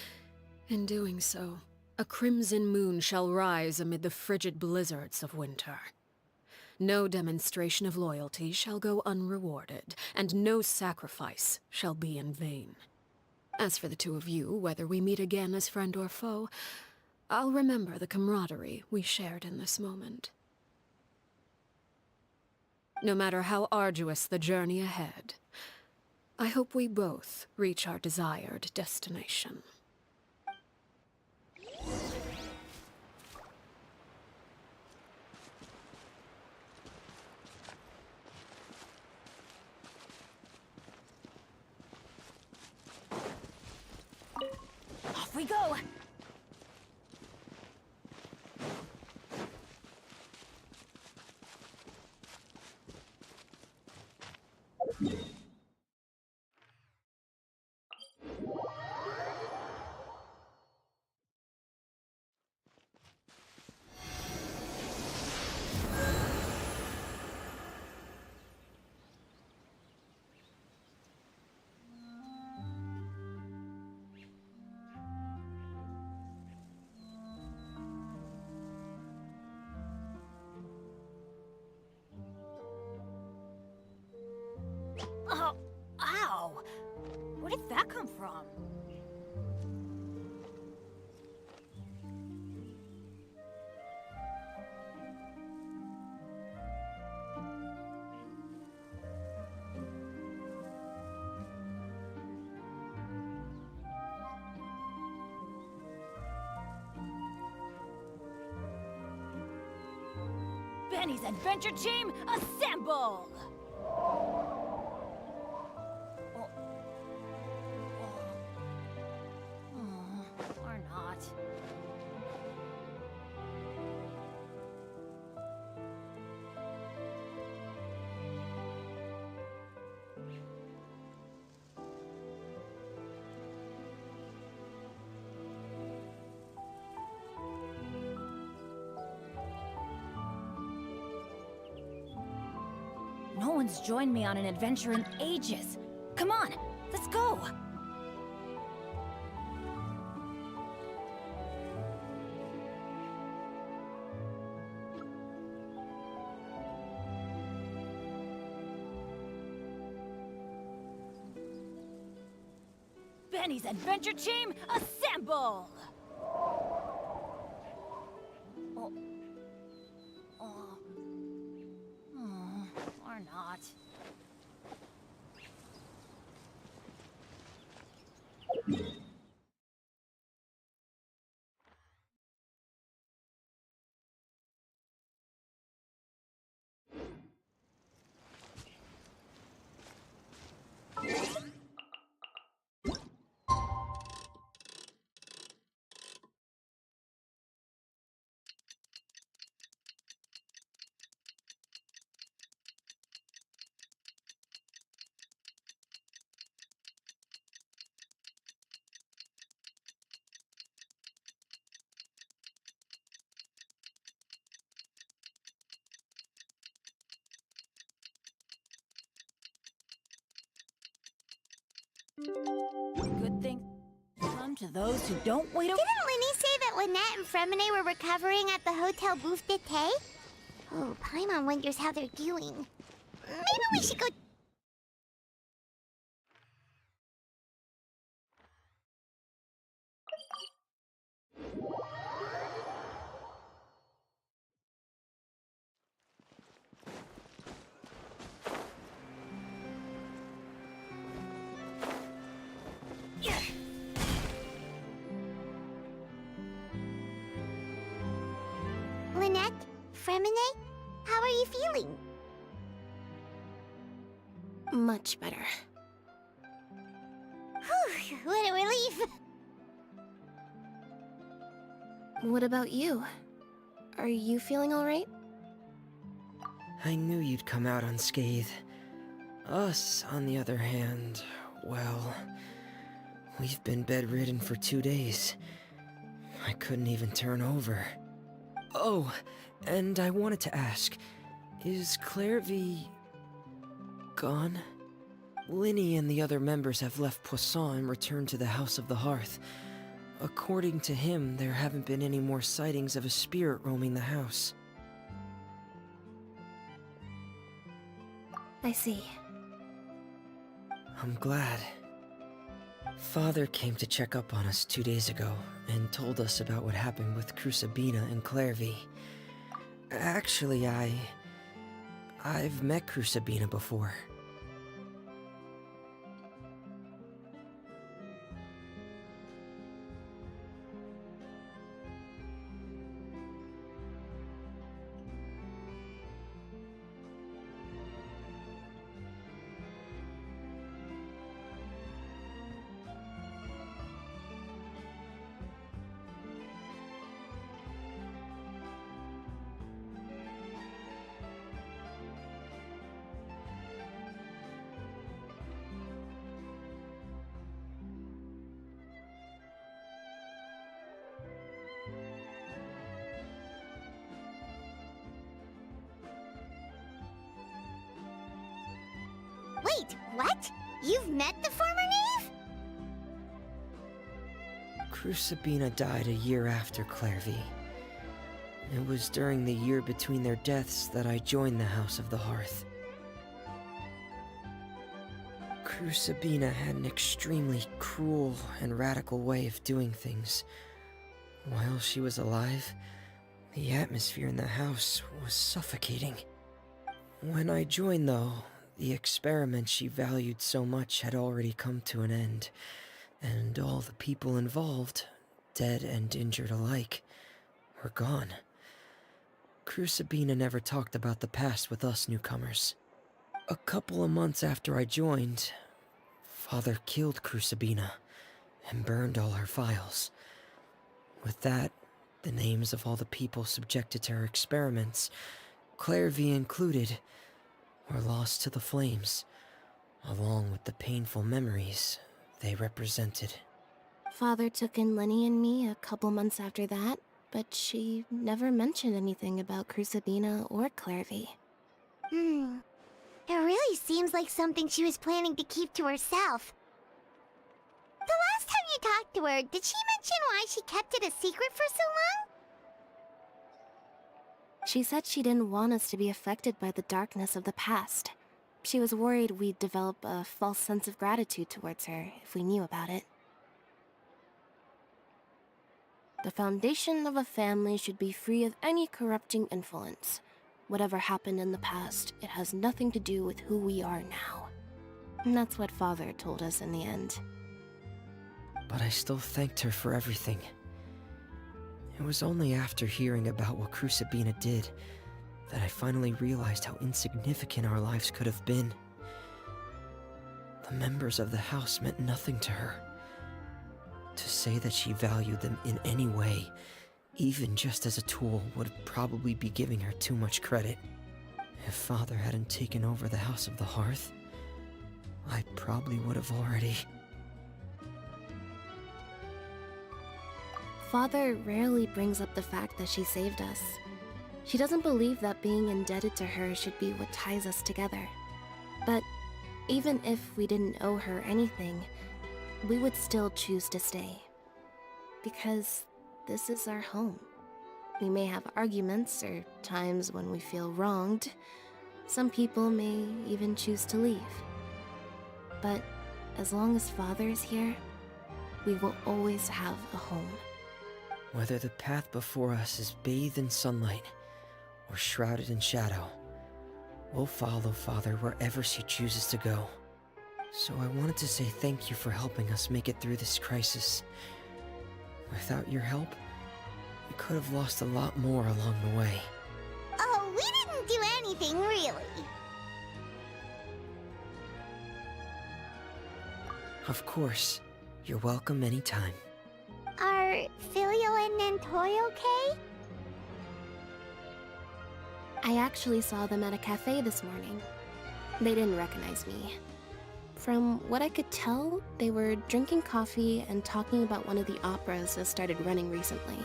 S5: In doing so, a crimson moon shall rise amid the frigid blizzards of winter. No demonstration of loyalty shall go unrewarded, and no sacrifice shall be in vain. As for the two of you, whether we meet again as friend or foe, I'll remember the camaraderie we shared in this moment. No matter how arduous the journey ahead, I hope we both reach our desired destination.
S2: Off we go! Oh, ow! Where did that come from? Benny's Adventure Team, assemble! Or not. No one's joined me on an adventure in ages. Come on, let's go! Benny's Adventure Team, assemble! Oh. not. Good thing come to those who don't wait.
S4: Didn't Linny say that Lynette and Fremine were recovering at the Hotel Bouffe d'été? Oh, Paimon wonders how they're doing. Maybe we should go... Lynette? Fremine? How are you feeling?
S9: Much better.
S4: Whew, what a relief!
S9: What about you? Are you feeling alright?
S3: I knew you'd come out unscathed. Us, on the other hand, well, we've been bedridden for 2 days. I couldn't even turn over. Oh, and I wanted to ask, is Clairvy gone? Linny and the other members have left Poisson and returned to the House of the Hearth. According to him, there haven't been any more sightings of a spirit roaming the house.
S9: I see.
S3: I'm glad. Father came to check up on us 2 days ago and told us about what happened with Crusabina and Clairvy. Actually, I've met Crusabina before.
S4: Wait, what? You've met the former knave?
S3: Crusabina died a year after Clairvy. It was during the year between their deaths that I joined the House of the Hearth. Crusabina had an extremely cruel and radical way of doing things. While she was alive, the atmosphere in the house was suffocating. When I joined, though, the experiment she valued so much had already come to an end, and all the people involved, dead and injured alike, were gone. Crusabina never talked about the past with us newcomers. A couple of months after I joined, Father killed Crusabina and burned all her files. With that, the names of all the people subjected to her experiments, Clairvy included, were lost to the flames, along with the painful memories they represented.
S9: Father took in Lenny and me a couple months after that, but she never mentioned anything about Crusabina or Clairvy.
S4: It really seems like something she was planning to keep to herself. The last time you talked to her, did she mention why she kept it a secret for so long?
S9: She said she didn't want us to be affected by the darkness of the past. She was worried we'd develop a false sense of gratitude towards her if we knew about it. The foundation of a family should be free of any corrupting influence. whatever happened in the past, it has nothing to do with who we are now. And that's what Father told us in the end.
S12: But I still thanked her for everything. It was only after hearing about what Crucibina did that I finally realized how insignificant our lives could have been. The members of the house meant nothing to her. To say that she valued them in any way, even just as a tool, would probably be giving her too much credit. If Father hadn't taken over the House of the Hearth, I probably would have already...
S9: Father rarely brings up the fact that she saved us. She doesn't believe that being indebted to her should be what ties us together. But even if we didn't owe her anything, we would still choose to stay. Because this is our home. We may have arguments or times when we feel wronged. Some people may even choose to leave. But as long as Father is here, we will always have a home.
S12: Whether the path before us is bathed in sunlight or shrouded in shadow, we'll follow Father wherever she chooses to go. So I wanted to say thank you for helping us make it through this crisis. Without your help, we could have lost a lot more along the way.
S4: Oh, we didn't do anything, really.
S12: Of course. You're welcome anytime.
S4: Are Filial and Nantoy okay?
S9: I actually saw them at a cafe this morning. They didn't recognize me. From what I could tell, they were drinking coffee and talking about one of the operas that started running recently.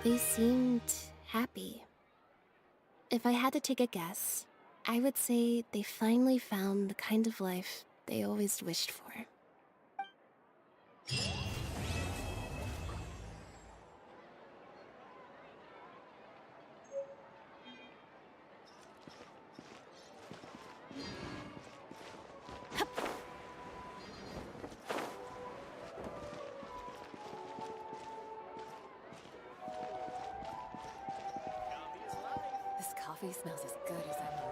S9: They seemed happy. If I had to take a guess, I would say they finally found the kind of life they always wished for.
S5: This coffee smells as good as ever.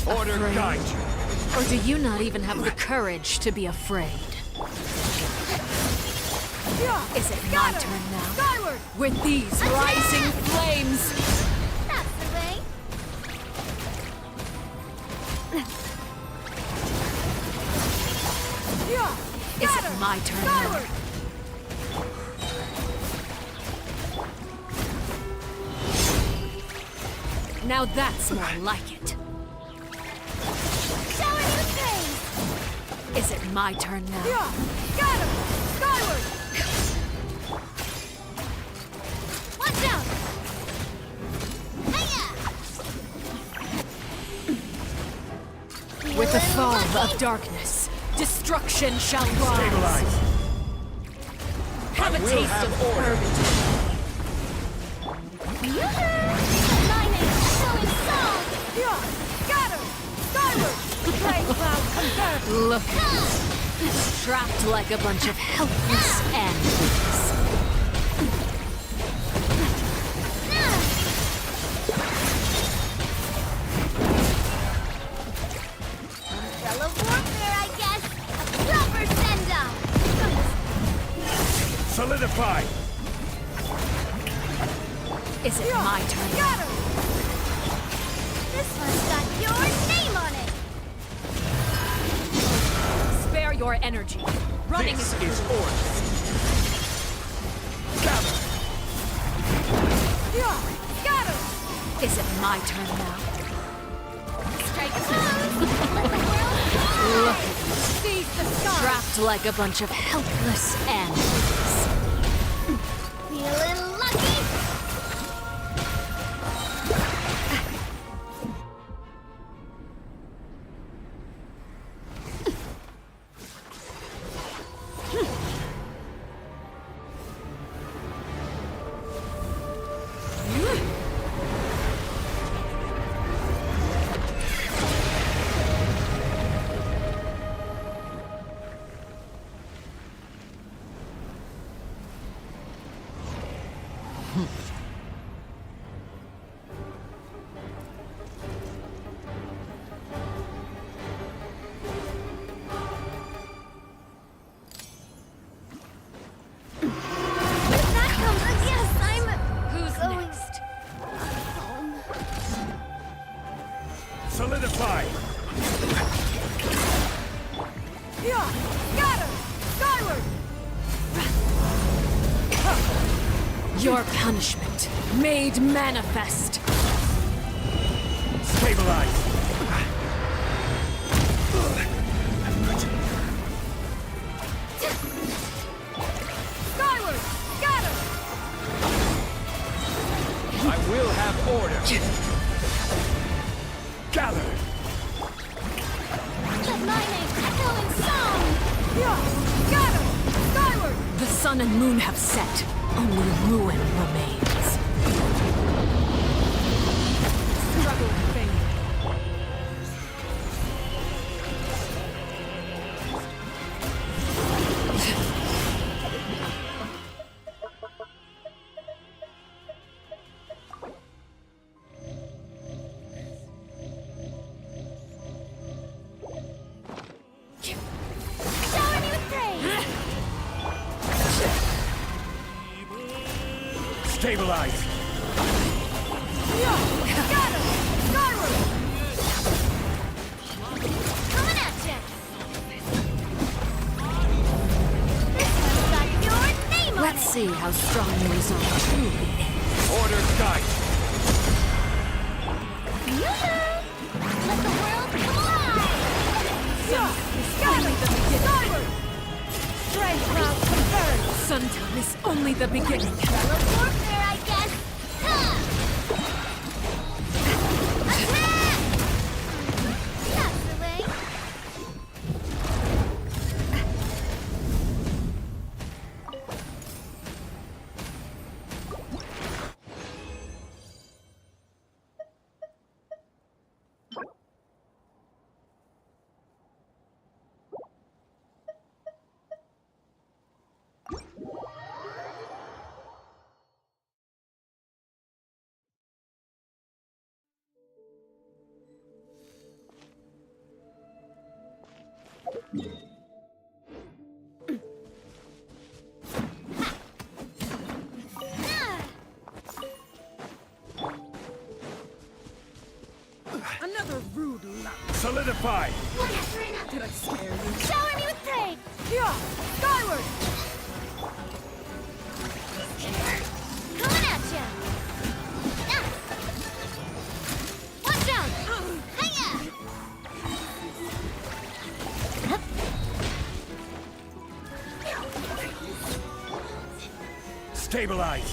S1: Order guide you. Or do you not even have the courage to be afraid? Is it my turn now?
S2: Skyward!
S1: With these rising flames!
S2: That's the way.
S1: Is it my turn now? Now that's more like it.
S2: Show a new face!
S1: Is it my turn now?
S2: Got him! Skyward! Watch out! Hiya!
S1: With the fall of darkness, destruction shall rise.
S8: Stabilize.
S1: Have a taste of order.
S2: My name's Showing Song! Got him! Skyward! Rain cloud confirmed!
S1: Look at us, trapped like a bunch of helpless animals.
S2: Umbrella warfare, I guess! A proper send-off!
S8: Solidify.
S1: Is it my turn
S2: Got
S1: now?
S2: him! This one's got your name on it!
S1: Spare your energy. Running
S8: This
S1: is
S8: is order. Gather.
S2: Got him!
S1: Is it my turn now?
S2: Strike close! Let the world
S1: Look
S2: die!
S1: at you,
S2: Seize the sky!
S1: trapped like a bunch of helpless animals.
S2: Feeling lucky?
S1: Who's next?
S8: Solidify.
S2: Got him! Skyward!
S1: Your punishment made manifest.
S8: Stabilize.
S2: Skyward! Got him!
S8: I will have order. Gather.
S2: my name echo in song! Scatter! Skyward!
S1: The sun and moon have set. Only ruin remains. Struggle in vain.
S2: Shower me with praise!
S13: Stabilize!
S2: Scatter! Skyward! Coming at ya! This one's got your name on
S1: Let's
S2: it!
S1: see how strong your resolve truly is.
S13: Order guide!
S2: Let the world come alive!
S1: Only the beginning.
S2: Skyward! Strength cloud confirmed!
S1: Suntime is only the beginning.
S2: Fellow warfare, I guess! Huh. Attack! That's the way!
S1: Another rude luck.
S13: Solidify!
S1: Did I scare you?
S2: Shower me with praise!
S1: Skyward!
S2: Coming at ya! Watch out! Hiya!
S13: Stabilize!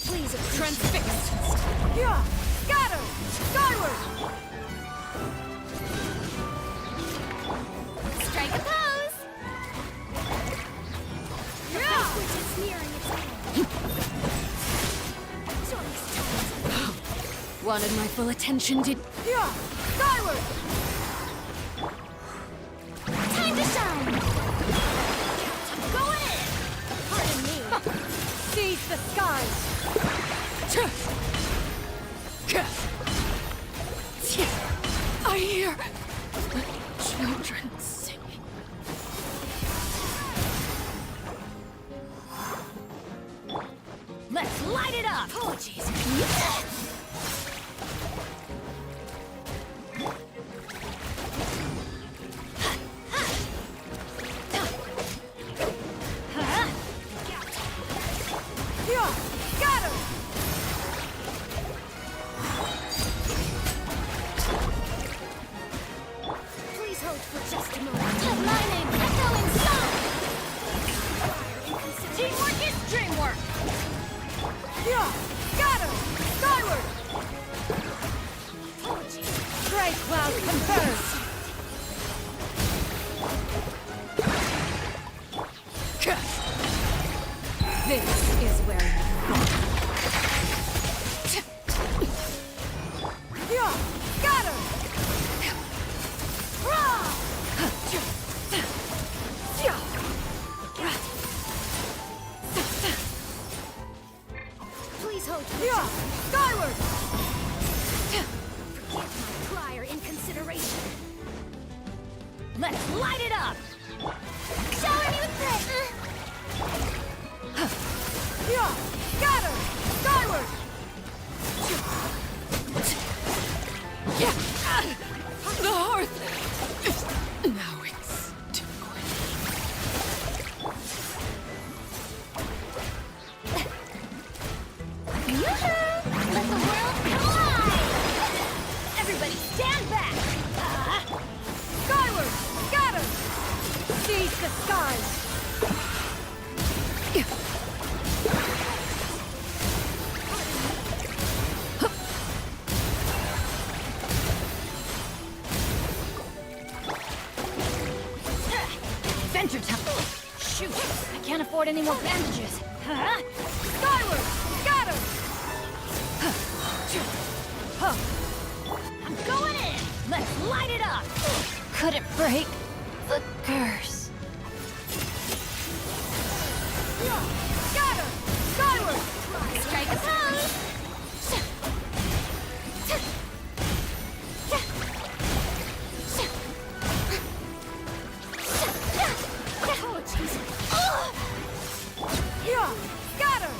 S1: Please, transfixed.
S2: Scatter! Skyward! Strike a pose! Which is nearing its end.
S1: Wanted my full attention, did...
S2: Skyward! Time to shine! Go in! Pardon me. Seize the skies!
S1: I hear the children singing.
S2: Let's light it up! Apologies.
S1: Scatter!
S2: Please hold for just a moment. Let my name echo in song! Teamwork is dreamwork!
S1: Scatter! Skyward!
S2: Apologies.
S1: Strike cloud confirmed! This is where you fall. Scatter!
S2: Please hold for
S1: Skyward!
S2: Forget my prior inconsideration. Let's light it up! Shower me with praise!
S1: Yeah! Got her! Skyward! Yeah! The hearth! Now it's too quick.
S2: Let the world collide! Everybody stand back!
S1: Skyward! Got her! Seize the skies!
S2: Adventure time! Shoot! I can't afford any more bandages!
S1: Skyward! Got her!
S2: I'm going in! Let's light it up!
S10: Couldn't break the curse.
S1: Got her! Skyward!
S2: Strike a pose! Oh, jeez.
S1: Yeah! Got her!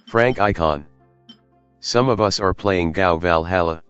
S14: Frank Icon. Some of us are playing Gao Valhalla.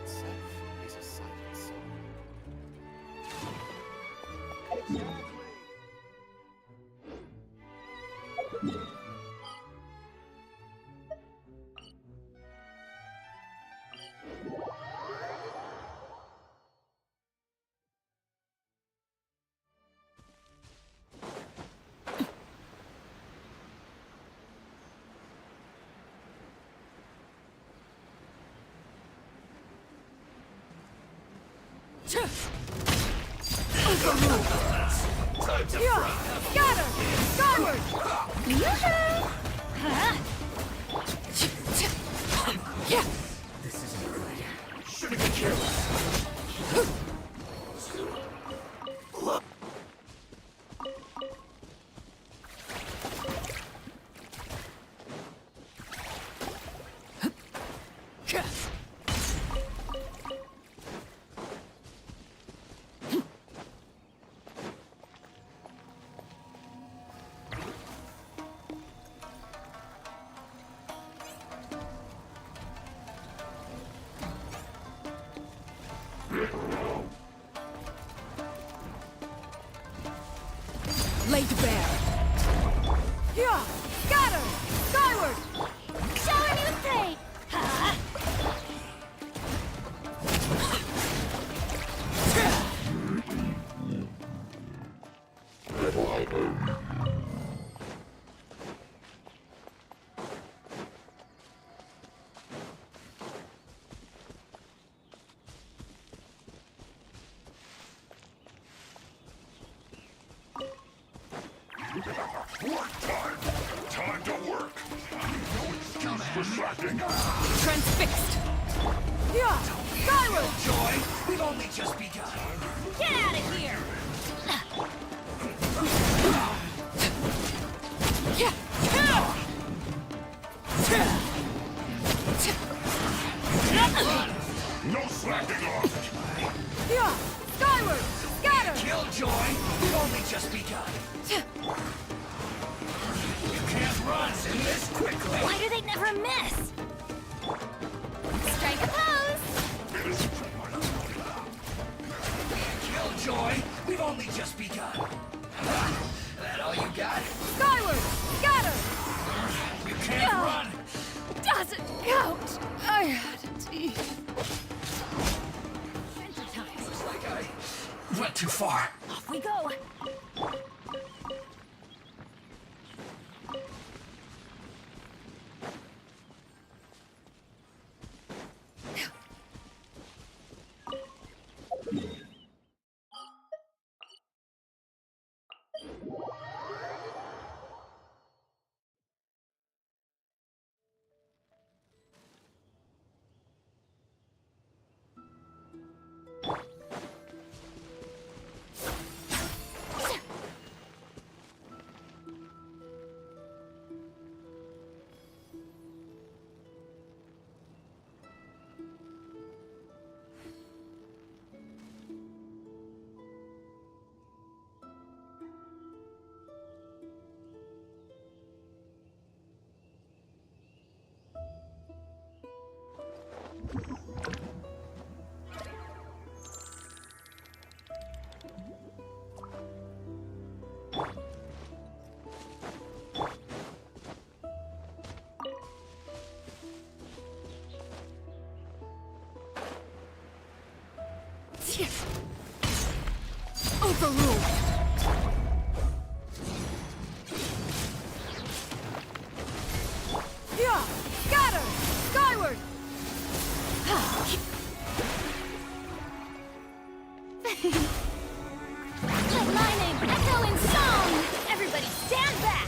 S8: itself is a silent song.
S1: Scatter! Skyward! Yeah!
S13: This isn't good. Should've been careless.
S1: Laid bare. Yeah! Scatter! Skyward!
S2: Show a new thing! Huh?
S13: Time to work. No excuse for slacking.
S1: Transfixed! Yeah! Skyward!
S13: Joy, we've only just begun.
S2: Get out of here!
S1: Yeah!
S13: No slacking off.
S1: Yeah! Skyward! Scatter!
S13: Killjoy, we've only just begun. You can't run this quickly.
S2: Why do they never miss? Strike a pose!
S13: Killjoy, we've only just begun. That all you got?
S1: Skyward! Scatter!
S13: You can't
S1: No.
S13: run.
S1: Doesn't count! I had it easy.
S13: Looks like I went too far.
S2: Off we go!
S1: Overruled! Yeah! Scatter! Skyward!
S2: Let my name echo in song! Everybody stand back!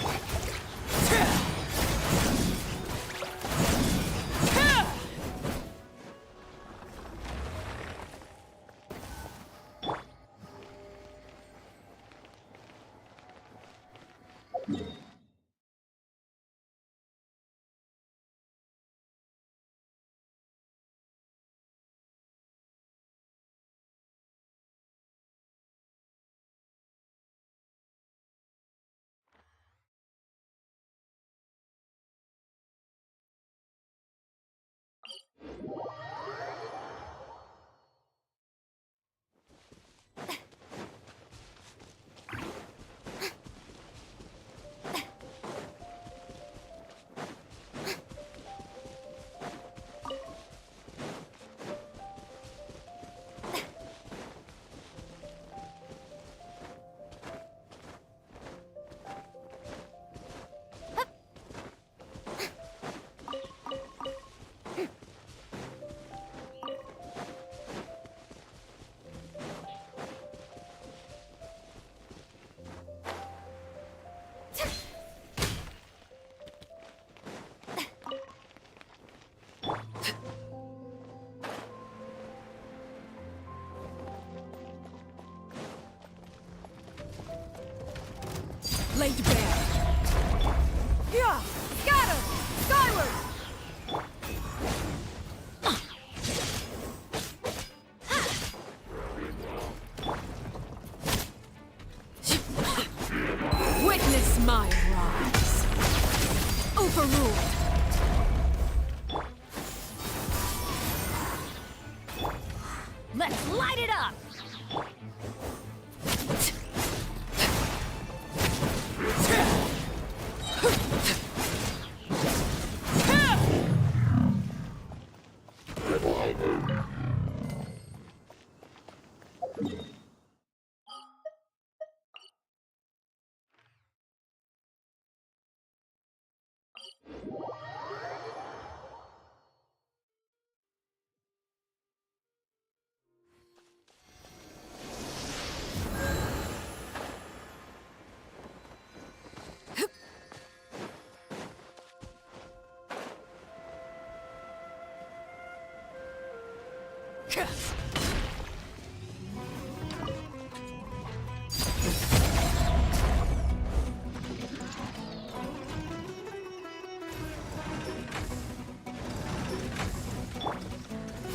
S1: Light it up!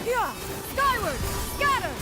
S1: Yeah! Skyward! Scatter!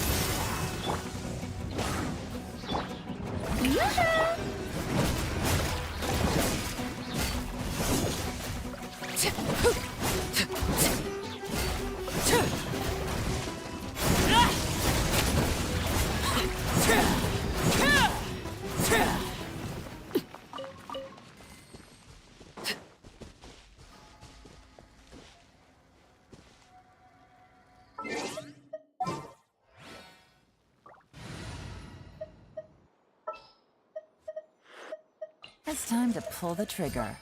S15: It's time to pull the trigger.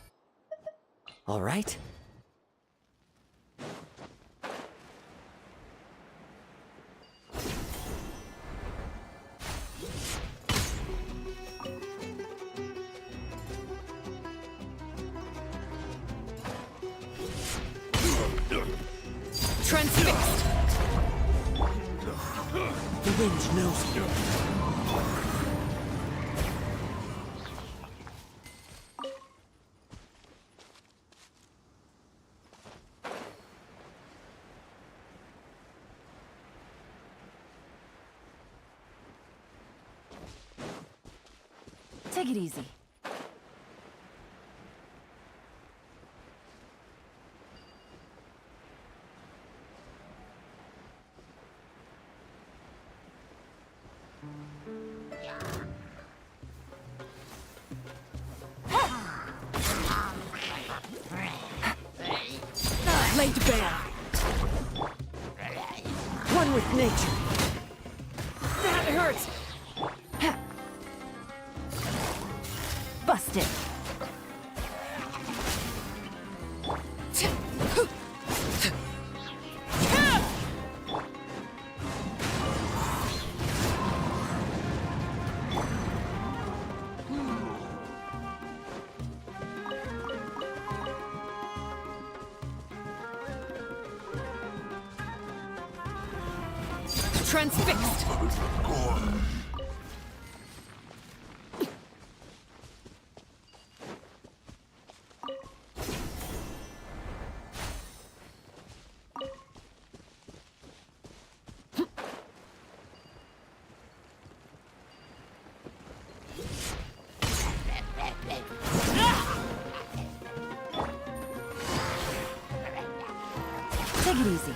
S12: All right.
S1: Transfixed!
S3: The wind knows you.
S15: Take it easy.
S1: Laid bare!
S12: One with nature.
S1: That hurts!
S15: Busted.
S1: Transfixed!
S15: Take it easy.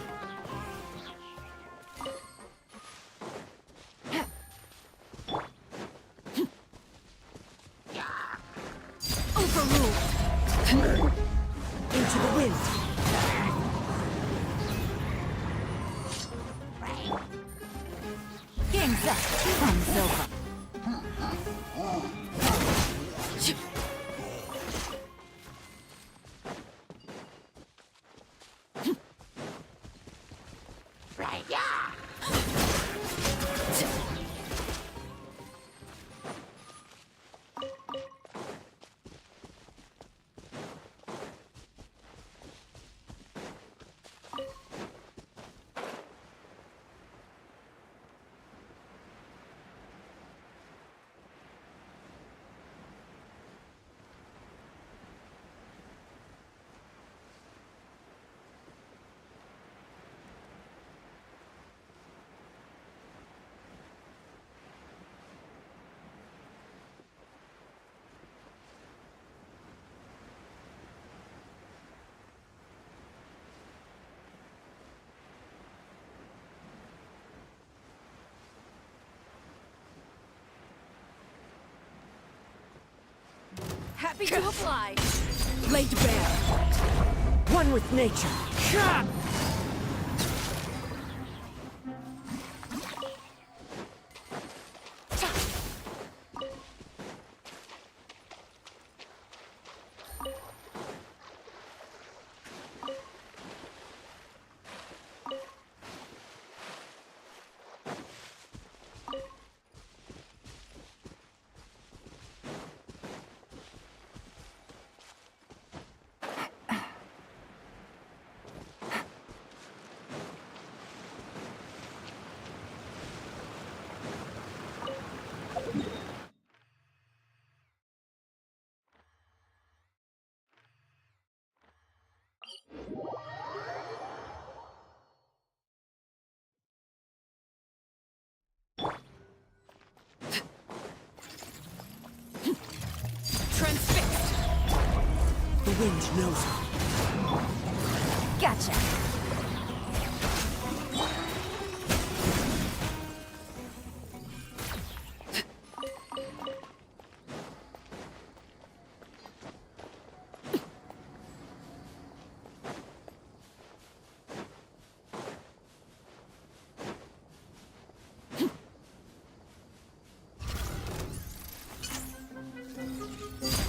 S1: Overruled!
S12: Into the wind.
S15: Game's up. Fun's over.
S1: Happy to apply. Laid bare.
S6: One with nature.
S1: Transfixed.
S6: The wind knows it.
S15: Gotcha.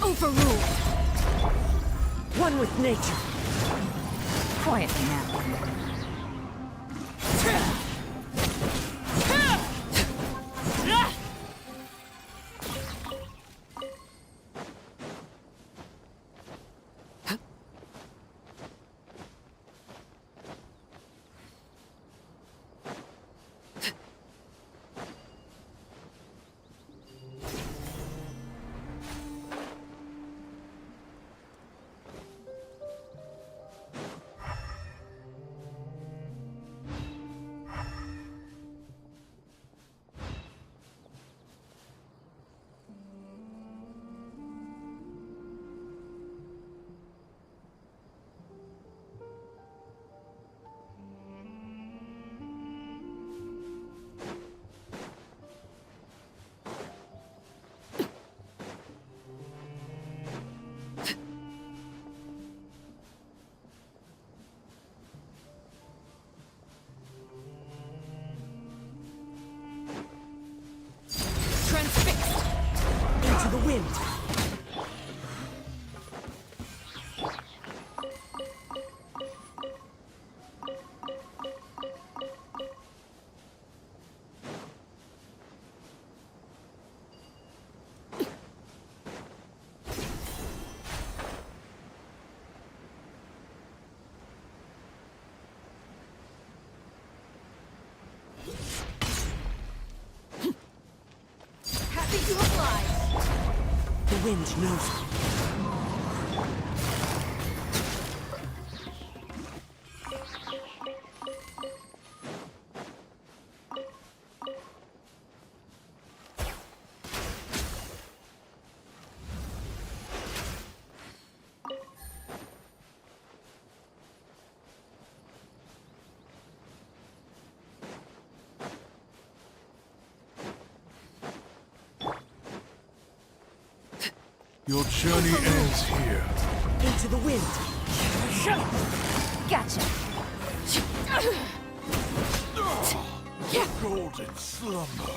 S1: Overruled.
S6: One with nature.
S15: Quietly now.
S1: Transfixed.
S6: Into the wind.
S1: Happy to apply.
S6: The wind knows it.
S16: Your journey ends here.
S6: Into the wind.
S15: Gotcha.
S16: Golden slumber.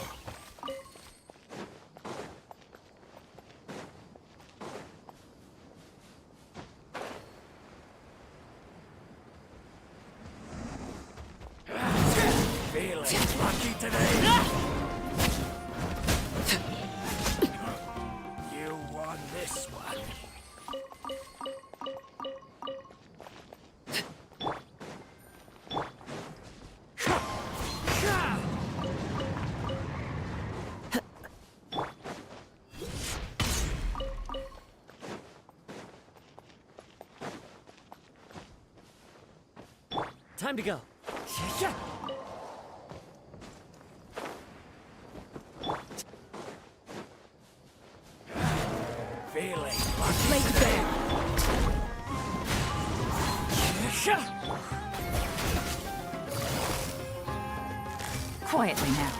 S13: Feeling lucky today? You won this one.
S6: Time to go.
S13: Feeling
S6: Laid bare.
S15: Quietly now.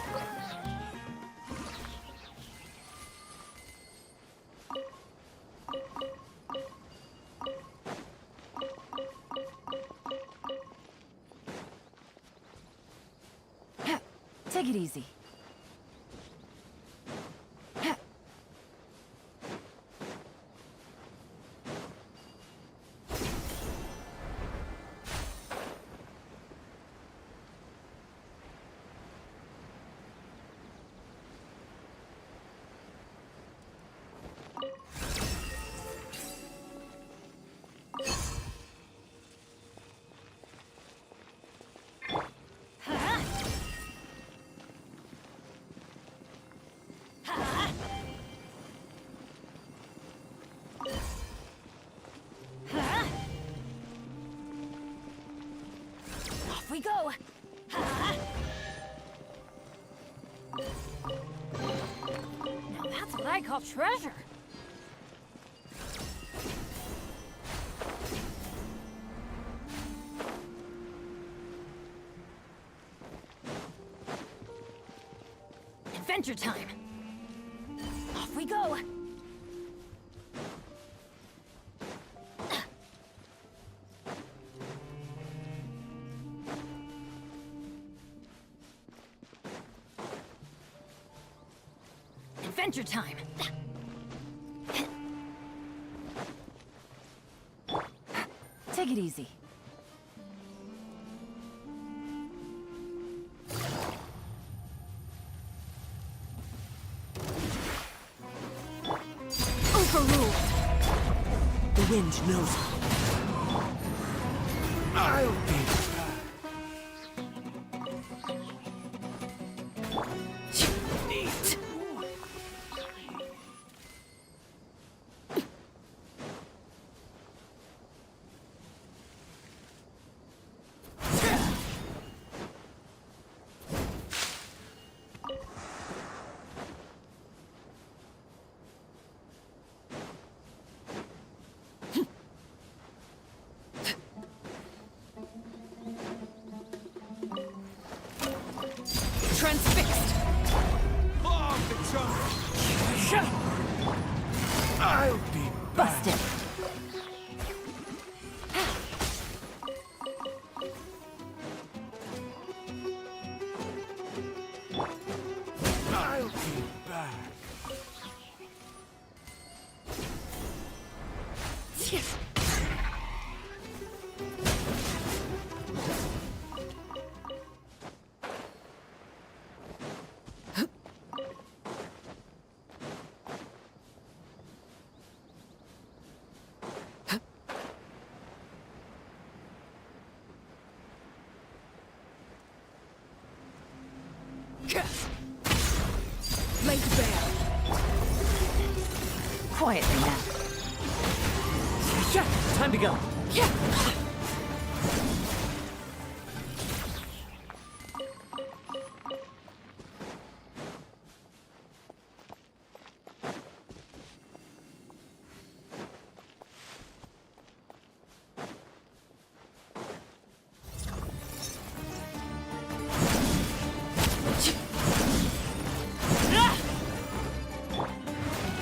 S15: Take it easy.
S10: Off we go! Now that's what I call treasure! Adventure time! Off we go! Adventure time!
S15: Take it easy.
S1: Overruled. The wind knows me.
S16: I'll be back.
S1: Transfixed.
S16: I'll be back.
S15: Busted.
S16: I'll be back.
S1: Laid bare.
S15: Quietly now.
S1: Yeah, time to go. Yeah.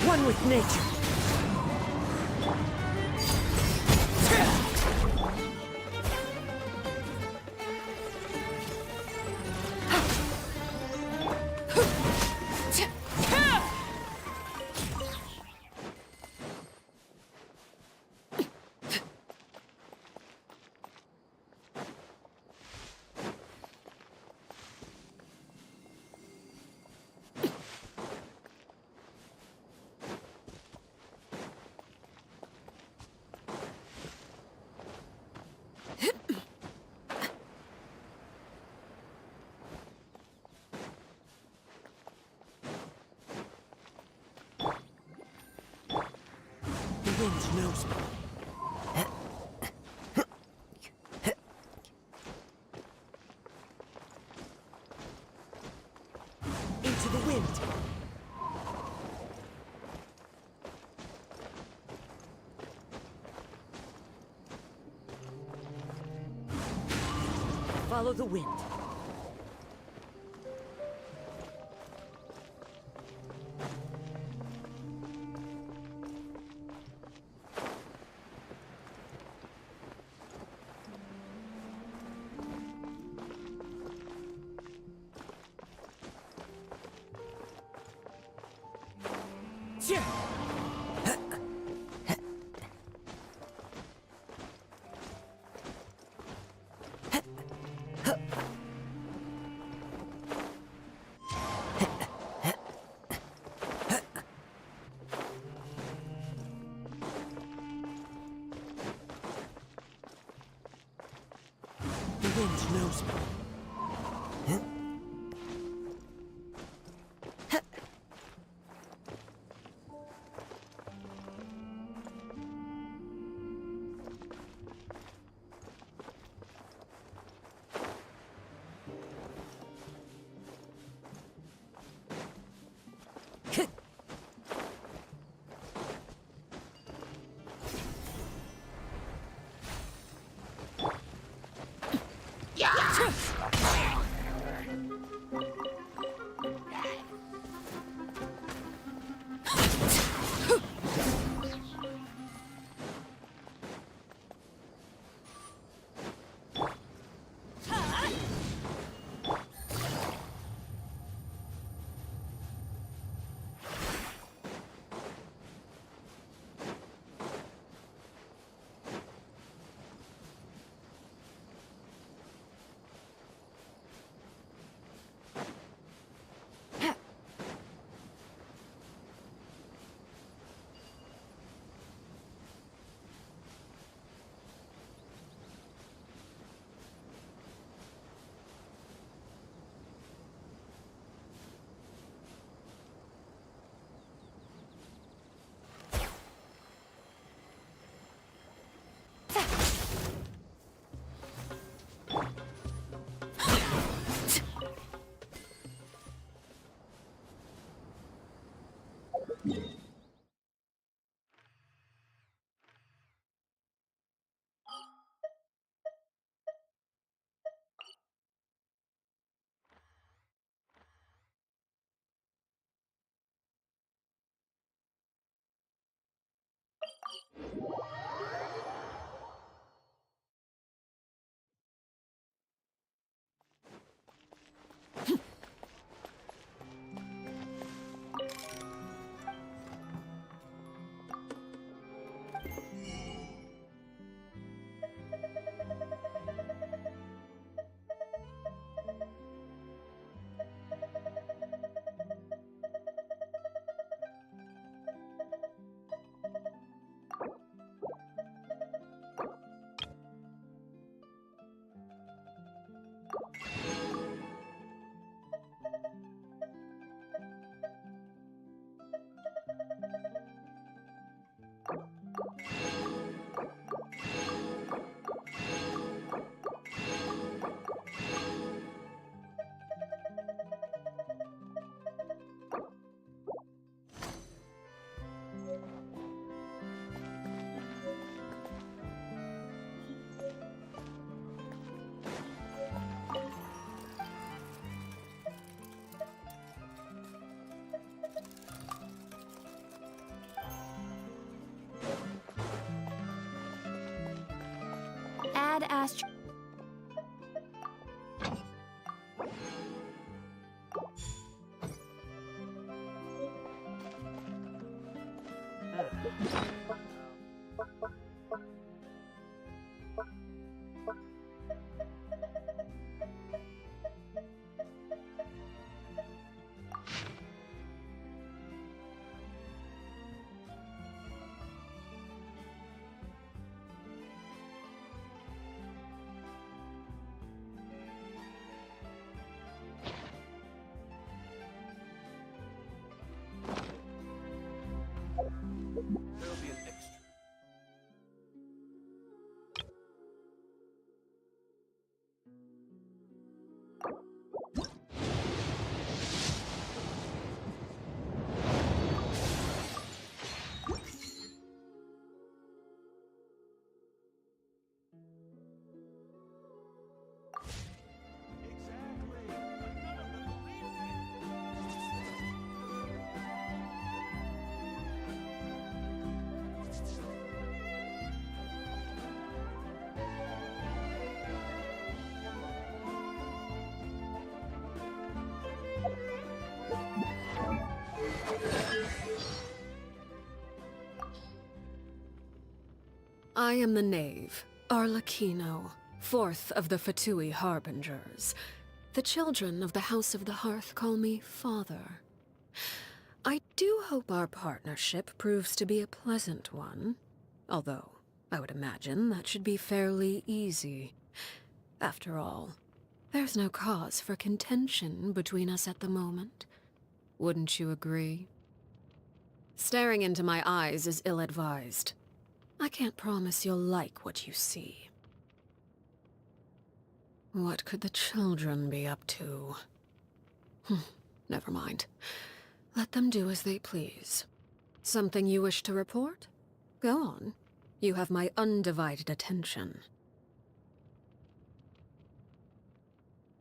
S1: One with nature. The wind knows me. Into the wind. Follow the wind.
S16: The wind knows me.
S10: Add Astro.
S3: There'll be
S5: I am the knave, Arlecchino, fourth of the Fatui Harbingers. The children of the House of the Hearth call me Father. I do hope our partnership proves to be a pleasant one, although I would imagine that should be fairly easy. After all, there's no cause for contention between us at the moment. Wouldn't you agree? Staring into my eyes is ill-advised. I can't promise you'll like what you see. What could the children be up to? Never mind. Let them do as they please. Something you wish to report? Go on. You have my undivided attention.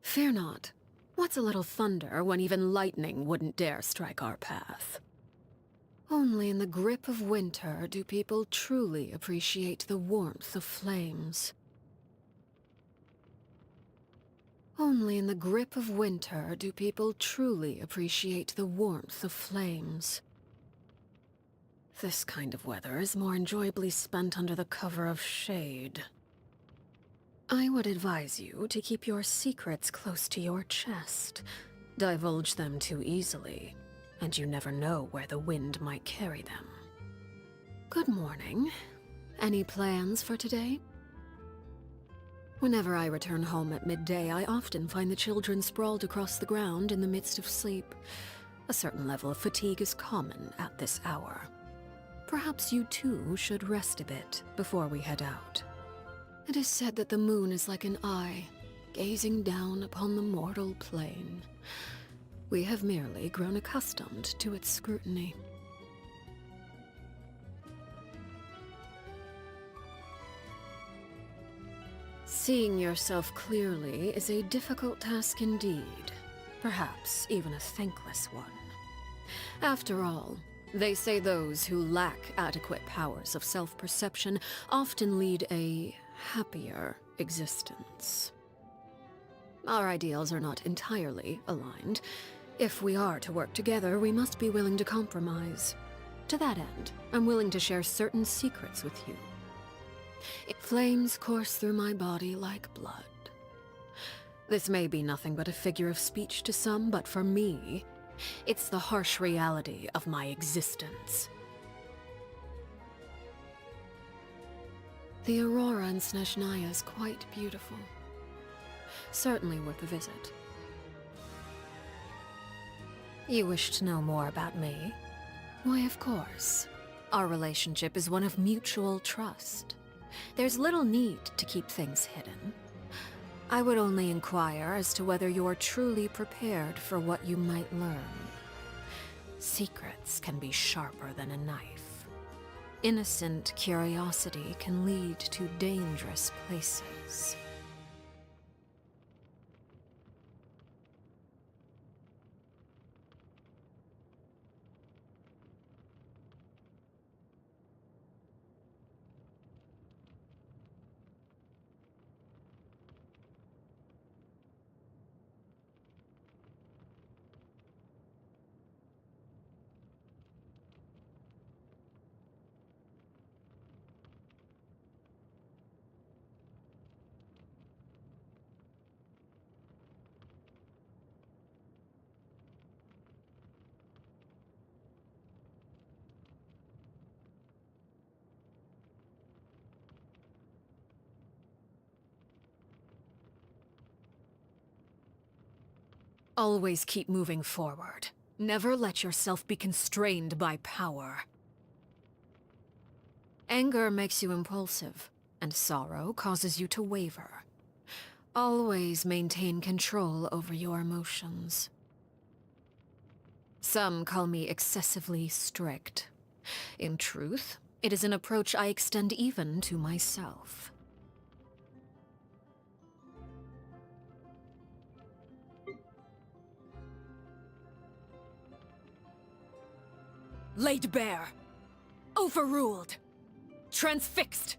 S5: Fear not. What's a little thunder when even lightning wouldn't dare strike our path? Only in the grip of winter do people truly appreciate the warmth of flames. Only in the grip of winter do people truly appreciate the warmth of flames. This kind of weather is more enjoyably spent under the cover of shade. I would advise you to keep your secrets close to your chest. Divulge them too easily, and you never know where the wind might carry them. Good morning. Any plans for today? Whenever I return home at midday, I often find the children sprawled across the ground in the midst of sleep. A certain level of fatigue is common at this hour. Perhaps you too should rest a bit before we head out. It is said that the moon is like an eye, gazing down upon the mortal plane. We have merely grown accustomed to its scrutiny. Seeing yourself clearly is a difficult task indeed, perhaps even a thankless one. After all, they say those who lack adequate powers of self-perception often lead a happier existence. Our ideals are not entirely aligned. If we are to work together, we must be willing to compromise. To that end, I'm willing to share certain secrets with you. Flames course through my body like blood. This may be nothing but a figure of speech to some, but for me, it's the harsh reality of my existence. The aurora in Snezhnaya is quite beautiful. Certainly worth a visit. You wish to know more about me? Why, of course. Our relationship is one of mutual trust. There's little need to keep things hidden. I would only inquire as to whether you're truly prepared for what you might learn. Secrets can be sharper than a knife. Innocent curiosity can lead to dangerous places. Always keep moving forward. Never let yourself be constrained by power. Anger makes you impulsive, and sorrow causes you to waver. Always maintain control over your emotions. Some call me excessively strict. In truth, it is an approach I extend even to myself. Laid bare. Overruled. Transfixed.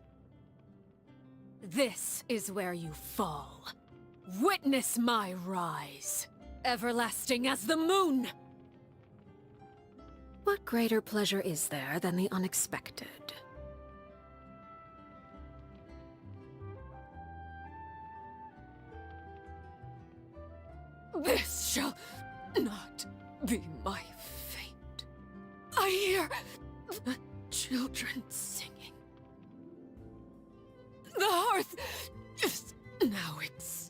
S5: This is where you fall. Witness my rise. Everlasting as the moon! What greater pleasure is there than the unexpected? This shall not be my fate. I hear the children singing. The hearth is now extinguished.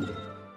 S13: Yeah.